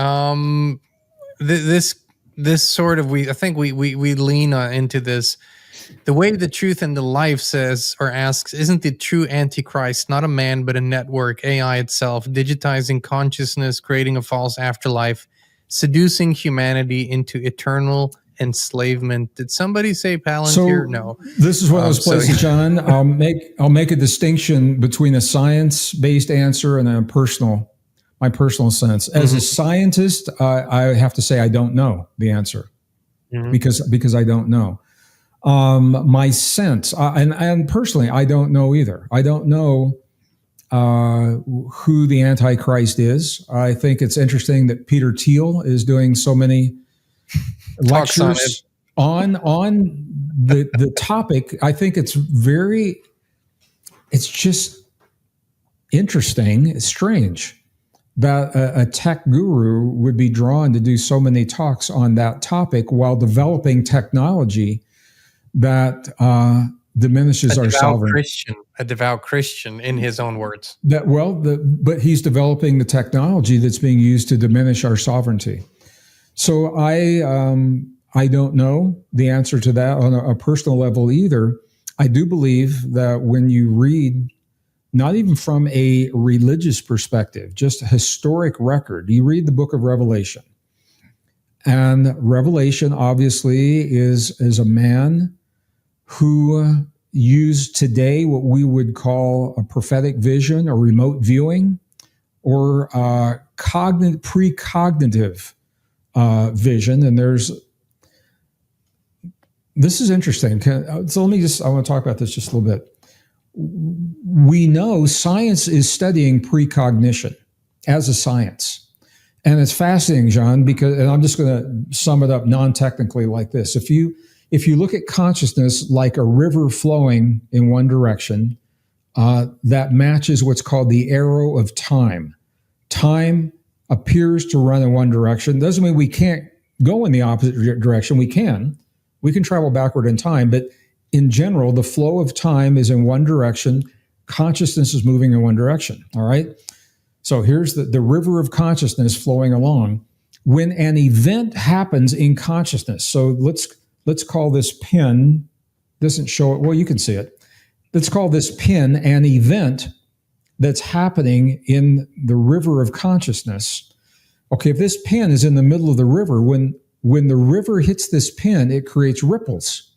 this sort of I think we lean into this. The way the truth and the life says or asks, isn't the true Antichrist not a man but a network, AI itself, digitizing consciousness, creating a false afterlife, seducing humanity into eternal enslavement? Did somebody say Palantir? No. This is one of those places, John. I'll make a distinction between a science-based answer and my personal sense. As a scientist, I have to say I don't know the answer because I don't know. My sense, and personally, I don't know either. I don't know who the Antichrist is. I think it's interesting that Peter Thiel is doing so many lectures on the topic. I think it's just interesting. It's strange that a tech guru would be drawn to do so many talks on that topic while developing technology that diminishes our sovereignty. A devout Christian, in his own words. But he's developing the technology that's being used to diminish our sovereignty. So I don't know the answer to that on a personal level either. I do believe that when you read, not even from a religious perspective, just a historic record, you read the book of Revelation. And Revelation obviously is a man who used today what we would call a prophetic vision or remote viewing or precognitive vision. And this is interesting. So I want to talk about this just a little bit. We know science is studying precognition as a science. And it's fascinating, John, and I'm just going to sum it up non-technically like this. If you look at consciousness like a river flowing in one direction, that matches what's called the arrow of time. Time appears to run in one direction. Doesn't mean we can't go in the opposite direction. We can travel backward in time, but in general, the flow of time is in one direction. Consciousness is moving in one direction. All right. So here's the river of consciousness flowing along. When an event happens in consciousness, so let's call this pin, doesn't show it, well, you can see it. Let's call this pin an event that's happening in the river of consciousness. Okay, if this pin is in the middle of the river, when the river hits this pin, it creates ripples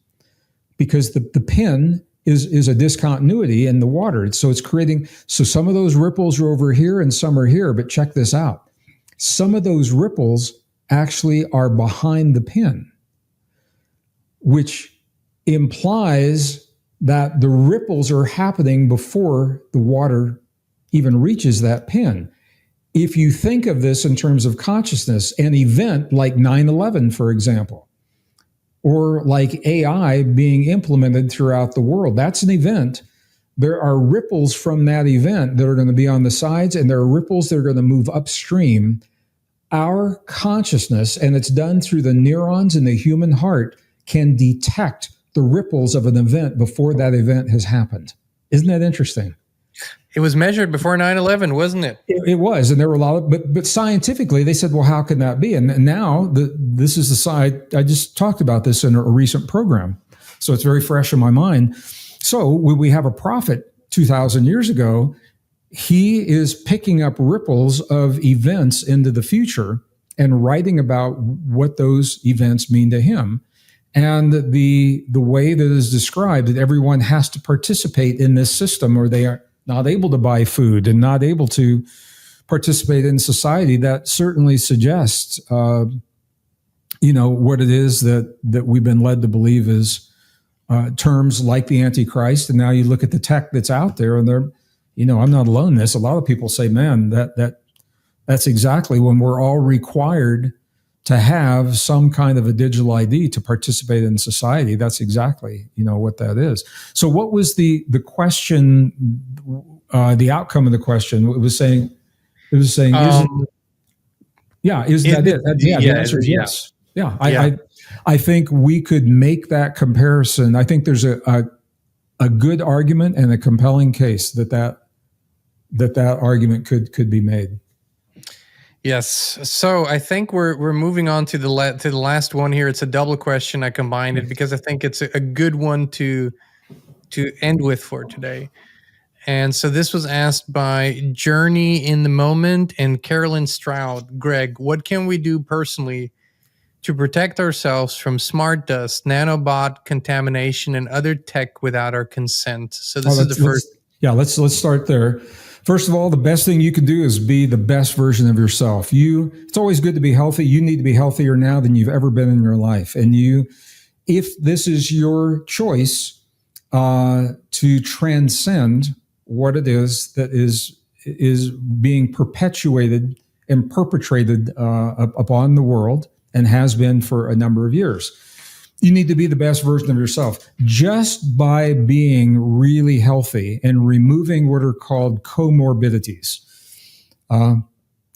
because the pin is a discontinuity in the water. So it's creating, so some of those ripples are over here and some are here, but check this out. Some of those ripples actually are behind the pin, which implies that the ripples are happening before the water even reaches that pin. If you think of this in terms of consciousness, an event like 9/11, for example, or like AI being implemented throughout the world, that's an event. There are ripples from that event that are going to be on the sides, and there are ripples that are going to move upstream. Our consciousness, and it's done through the neurons in the human heart, can detect the ripples of an event before that event has happened. Isn't that interesting? It was measured before 9/11, wasn't it? It was, and there were a lot of, but scientifically, they said, well, how can that be? And now this is the side, I just talked about this in a recent program, so it's very fresh in my mind. So when we have a prophet 2,000 years ago, he is picking up ripples of events into the future and writing about what those events mean to him. And the way that is described, that everyone has to participate in this system or they are not able to buy food and not able to participate in society, that certainly suggests, what it is that we've been led to believe is terms like the Antichrist. And now you look at the tech that's out there and they're, I'm not alone in this. A lot of people say, man, that's exactly when we're all required to have some kind of a digital ID to participate in society. That's exactly, what that is. So what was the question, the outcome of the question? It was saying, is that it? The answer is yes. Yeah. I think we could make that comparison. I think there's a good argument and a compelling case that argument could be made. Yes. So I think we're moving on to the last one here. It's a double question. I combined it because I think it's a good one to end with for today. And so this was asked by Journey in the Moment and Carolyn Stroud. Greg, what can we do personally to protect ourselves from smart dust, nanobot contamination, and other tech without our consent? So this is the first. Let's start there. First of all, the best thing you can do is be the best version of yourself. It's always good to be healthy. You need to be healthier now than you've ever been in your life. And if this is your choice to transcend what it is that is being perpetuated and perpetrated upon the world and has been for a number of years, you need to be the best version of yourself just by being really healthy and removing what are called comorbidities.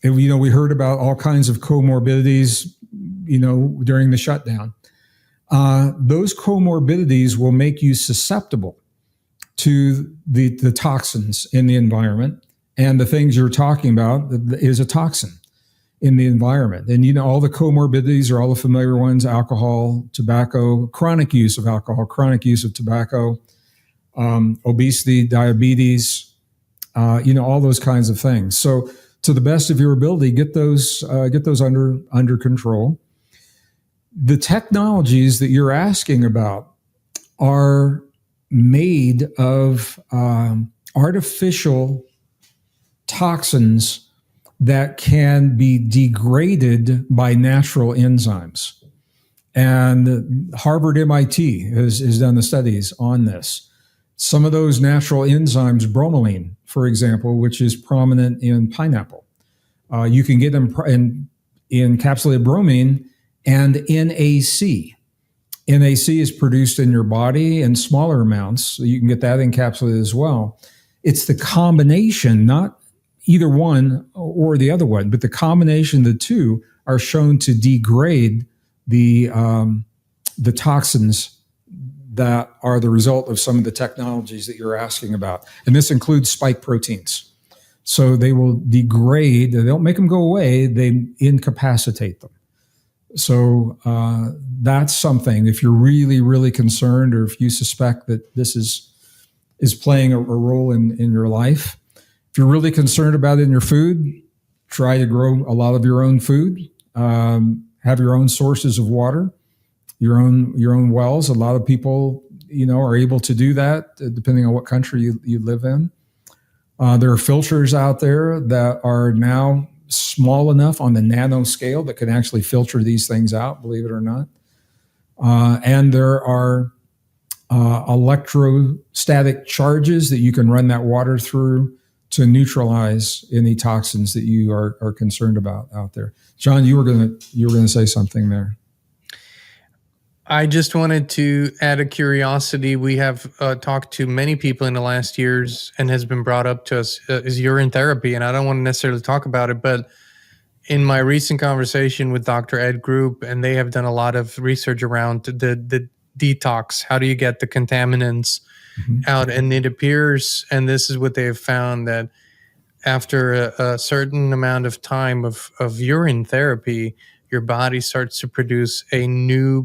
We heard about all kinds of comorbidities, during the shutdown. Those comorbidities will make you susceptible to the toxins in the environment, and the things you're talking about is a toxin in the environment. And all the comorbidities are all the familiar ones: alcohol, tobacco, chronic use of alcohol, chronic use of tobacco, obesity, diabetes, all those kinds of things. So to the best of your ability, get those under control. The technologies that you're asking about are made of artificial toxins that can be degraded by natural enzymes. And Harvard, MIT has done the studies on this. Some of those natural enzymes, bromelain, for example, which is prominent in pineapple, you can get them in encapsulated bromine and NAC. NAC is produced in your body in smaller amounts, so you can get that encapsulated as well. It's the combination, not either one or the other one, but the combination of the two are shown to degrade the toxins that are the result of some of the technologies that you're asking about. And this includes spike proteins. So they will degrade, they don't make them go away, they incapacitate them. So that's something, if you're really, really concerned, or if you suspect that this is playing a role in your life. If you're really concerned about it in your food, try to grow a lot of your own food. Have your own sources of water, your own wells. A lot of people, are able to do that, depending on what country you live in. There are filters out there that are now small enough on the nano scale that can actually filter these things out, believe it or not. And there are electrostatic charges that you can run that water through to neutralize any toxins that you are concerned about out there. John, you were going to say something there. I just wanted to add a curiosity. We have talked to many people in the last years, and has been brought up to us is urine therapy. And I don't want to necessarily talk about it, but in my recent conversation with Dr. Ed Group, and they have done a lot of research around the detox. How do you get the contaminants out? And it appears, and this is what they have found, that after a certain amount of time of urine therapy, your body starts to produce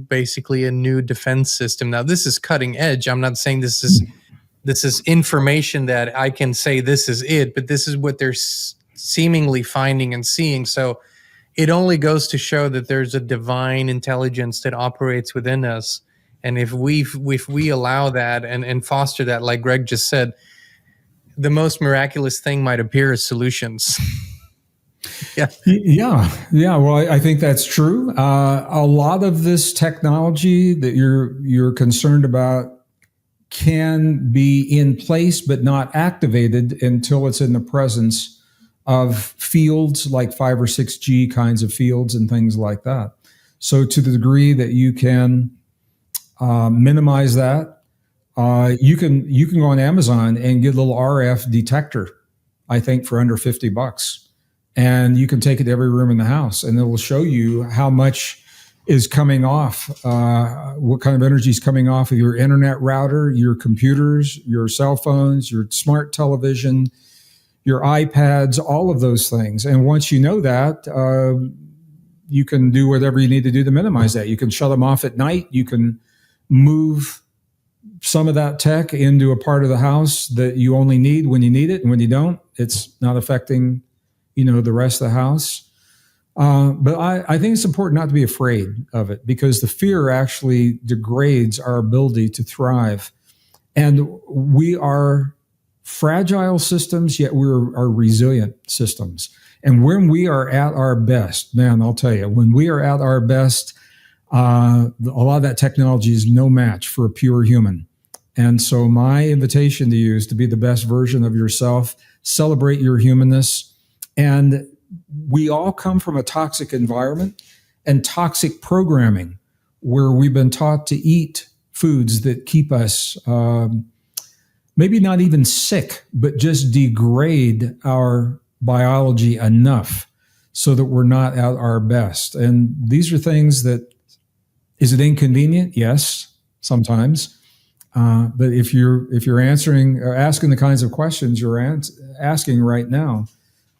basically a new defense system. Now, this is cutting edge. I'm not saying this is information that I can say this is it, but this is what they're seemingly finding and seeing. So it only goes to show that there's a divine intelligence that operates within us. And if we allow that and foster that, like Greg just said, the most miraculous thing might appear as solutions. Yeah. Well, I think that's true. A lot of this technology that you're concerned about can be in place but not activated until it's in the presence of fields like 5 or 6G kinds of fields and things like that. So to the degree that you can minimize that, you can go on Amazon and get a little RF detector, I think, for under $50. And you can take it to every room in the house, and it will show you how much is coming off, what kind of energy is coming off of your internet router, your computers, your cell phones, your smart television, your iPads, all of those things. And once you know that, you can do whatever you need to do to minimize that. You can shut them off at night. You can move some of that tech into a part of the house that you only need when you need it. And when you don't, it's not affecting, the rest of the house. But I think it's important not to be afraid of it, because the fear actually degrades our ability to thrive. And we are fragile systems, yet are resilient systems. And when we are at our best, man, I'll tell you, when we are at our best, a lot of that technology is no match for a pure human. And so my invitation to you is to be the best version of yourself, celebrate your humanness. And we all come from a toxic environment and toxic programming where we've been taught to eat foods that keep us maybe not even sick, but just degrade our biology enough so that we're not at our best. And these are things that, is it inconvenient? Yes, sometimes. But if you're asking the kinds of questions you're asking right now,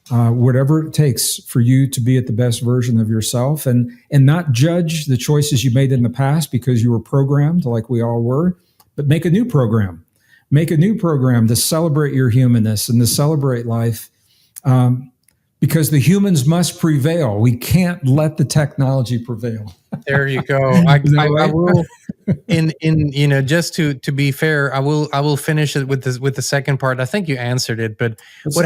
whatever it takes for you to be at the best version of yourself, and not judge the choices you made in the past because you were programmed like we all were, but make a new program. Make a new program to celebrate your humanness and to celebrate life, because the humans must prevail. We can't let the technology prevail. There you go. I will, just to be fair, I will finish it with the second part. I think you answered it, but what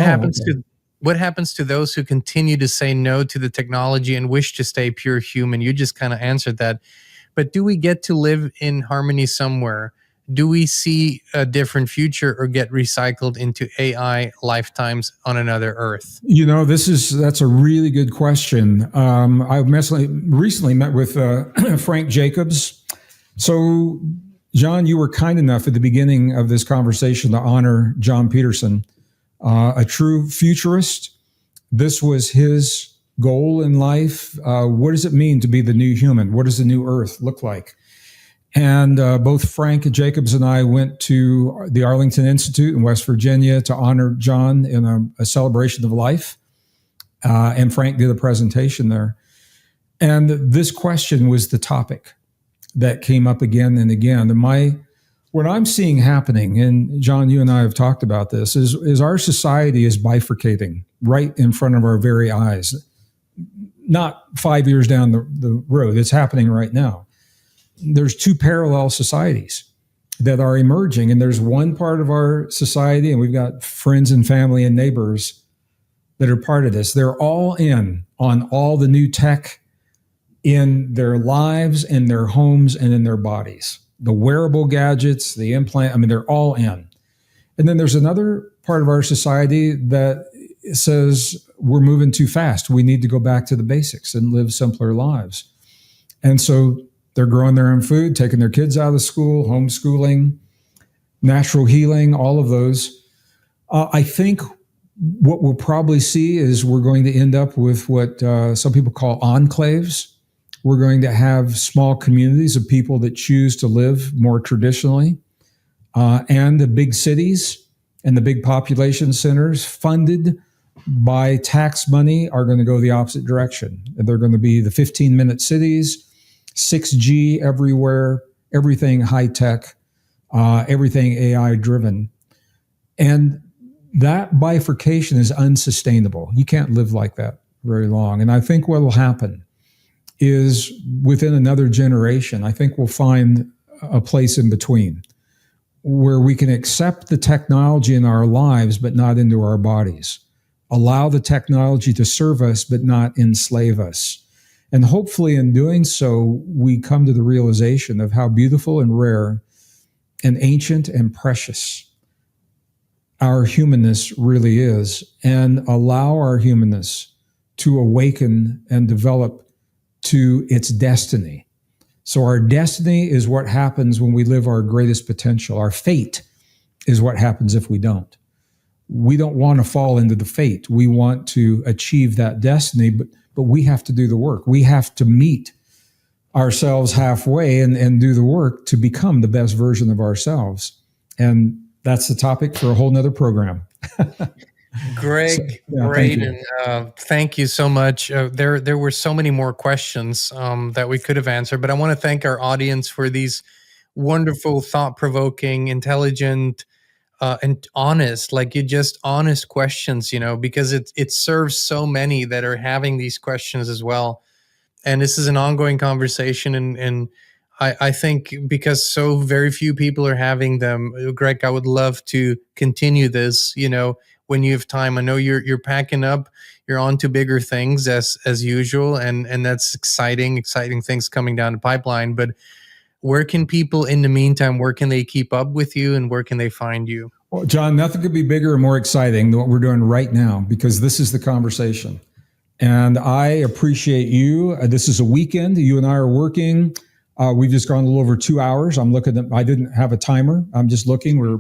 happens to those who continue to say no to the technology and wish to stay pure human? You just kind of answered that. But do we get to live in harmony somewhere? Do we see a different future or get recycled into AI lifetimes on another Earth? That's a really good question. I recently met with Frank Jacobs. So, John, you were kind enough at the beginning of this conversation to honor John Peterson, a true futurist. This was his goal in life. What does it mean to be the new human? What does the new Earth look like? And both Frank Jacobs and I went to the Arlington Institute in West Virginia to honor John in a celebration of life. And Frank did a presentation there. And this question was the topic that came up again and again. And what I'm seeing happening, and John, you and I have talked about this, is our society is bifurcating right in front of our very eyes. Not 5 years down the road. It's happening right now. There's two parallel societies that are emerging. And there's one part of our society, and we've got friends and family and neighbors that are part of this. They're all in on all the new tech in their lives, in their homes, and in their bodies. The wearable gadgets, the implant, they're all in. And then there's another part of our society that says we're moving too fast. We need to go back to the basics and live simpler lives. And so they're growing their own food, taking their kids out of school, homeschooling, natural healing, all of those. I think what we'll probably see is we're going to end up with what some people call enclaves. We're going to have small communities of people that choose to live more traditionally. And the big cities and the big population centers funded by tax money are going to go the opposite direction. They're going to be the 15-minute cities, 6G everywhere, everything high tech, everything AI driven. And that bifurcation is unsustainable. You can't live like that very long. And I think what will happen is within another generation, I think we'll find a place in between where we can accept the technology in our lives, but not into our bodies. Allow the technology to serve us, but not enslave us. And hopefully in doing so, we come to the realization of how beautiful and rare and ancient and precious our humanness really is, and allow our humanness to awaken and develop to its destiny. So our destiny is what happens when we live our greatest potential. Our fate is what happens if we don't. We don't want to fall into the fate. We want to achieve that destiny, but we have to do the work. We have to meet ourselves halfway and do the work to become the best version of ourselves. And that's the topic for a whole nother program. Greg Yeah, thank you. Braden, thank you so much. There were so many more questions that we could have answered, but I want to thank our audience for these wonderful, thought-provoking, intelligent, and honest, like you just honest questions, because it serves so many that are having these questions as well. And this is an ongoing conversation, and I think because so very few people are having them, Greg, I would love to continue this, when you have time. I know you're packing up, you're on to bigger things as usual, and that's exciting things coming down the pipeline. But where can people in the meantime, where can they keep up with you, and where can they find you? Well, John, nothing could be bigger and more exciting than what we're doing right now, because this is the conversation. And I appreciate you. This is a weekend. You and I are working. We've just gone a little over 2 hours. I'm looking at, I didn't have a timer. I'm just looking. We're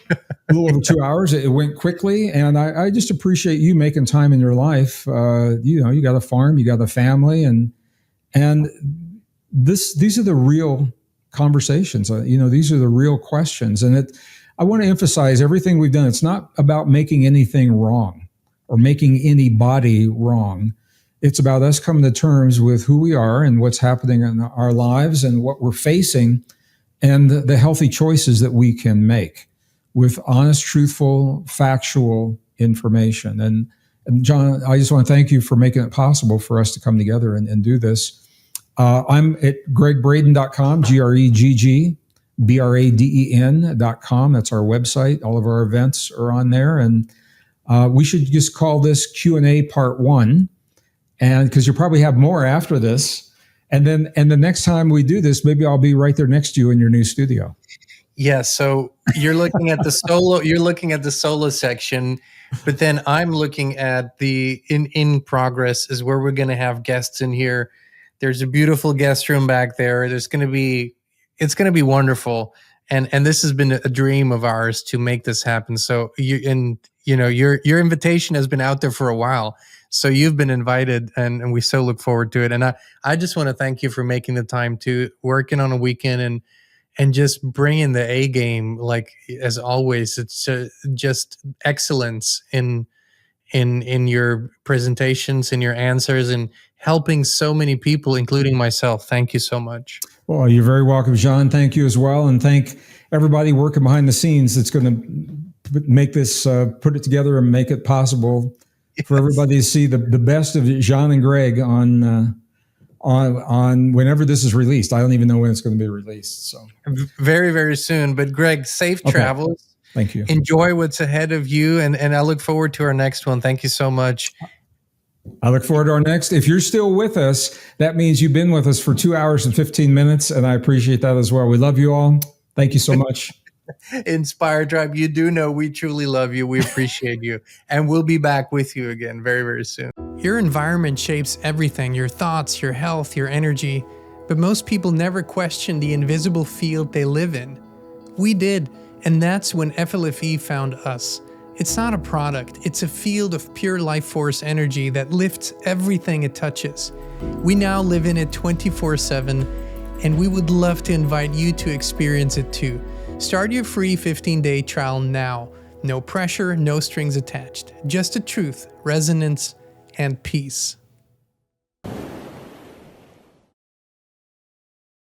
a little over 2 hours. It went quickly. And I just appreciate you making time in your life. You got a farm, you got a family, and these are the real conversations. These are the real questions. And I want to emphasize everything we've done. It's not about making anything wrong or making anybody wrong. It's about us coming to terms with who we are and what's happening in our lives and what we're facing, and the healthy choices that we can make with honest, truthful, factual information. And John, I just want to thank you for making it possible for us to come together and do this. I'm at greggbraden.com, GreggBraden.com. That's our website. All of our events are on there. And we should just call this Q&A part 1. And because you'll probably have more after this. And the next time we do this, maybe I'll be right there next to you in your new studio. Yeah, so you're looking at the solo section, but then I'm looking at the in progress is where we're going to have guests in here. There's a beautiful guest room back there. It's going to be wonderful. And this has been a dream of ours to make this happen. So your invitation has been out there for a while. So you've been invited, and we so look forward to it. And I just want to thank you for making the time to working on a weekend and just bringing the A game. Like as always, it's just excellence in your presentations, in your answers, and helping so many people, including myself. Thank you so much. Well, you're very welcome, John. Thank you as well. And thank everybody working behind the scenes that's going to make this, put it together and make it possible for everybody to see the best of John and Greg on whenever this is released. I don't even know when it's going to be released. So very, very soon. But Greg, safe travels. Thank you. Enjoy what's ahead of you. And I look forward to our next one. Thank you so much. I look forward to our next. If you're still with us, that means you've been with us for 2 hours and 15 minutes. And I appreciate that as well. We love you all. Thank you so much. Inspire Tribe, you do know we truly love you. We appreciate you. And we'll be back with you again very, very soon. Your environment shapes everything, your thoughts, your health, your energy. But most people never question the invisible field they live in. We did, and that's when FLFE found us. It's not a product, it's a field of pure life force energy that lifts everything it touches. We now live in it 24/7, and we would love to invite you to experience it too. Start your free 15-day trial now. No pressure, no strings attached. Just the truth, resonance, and peace.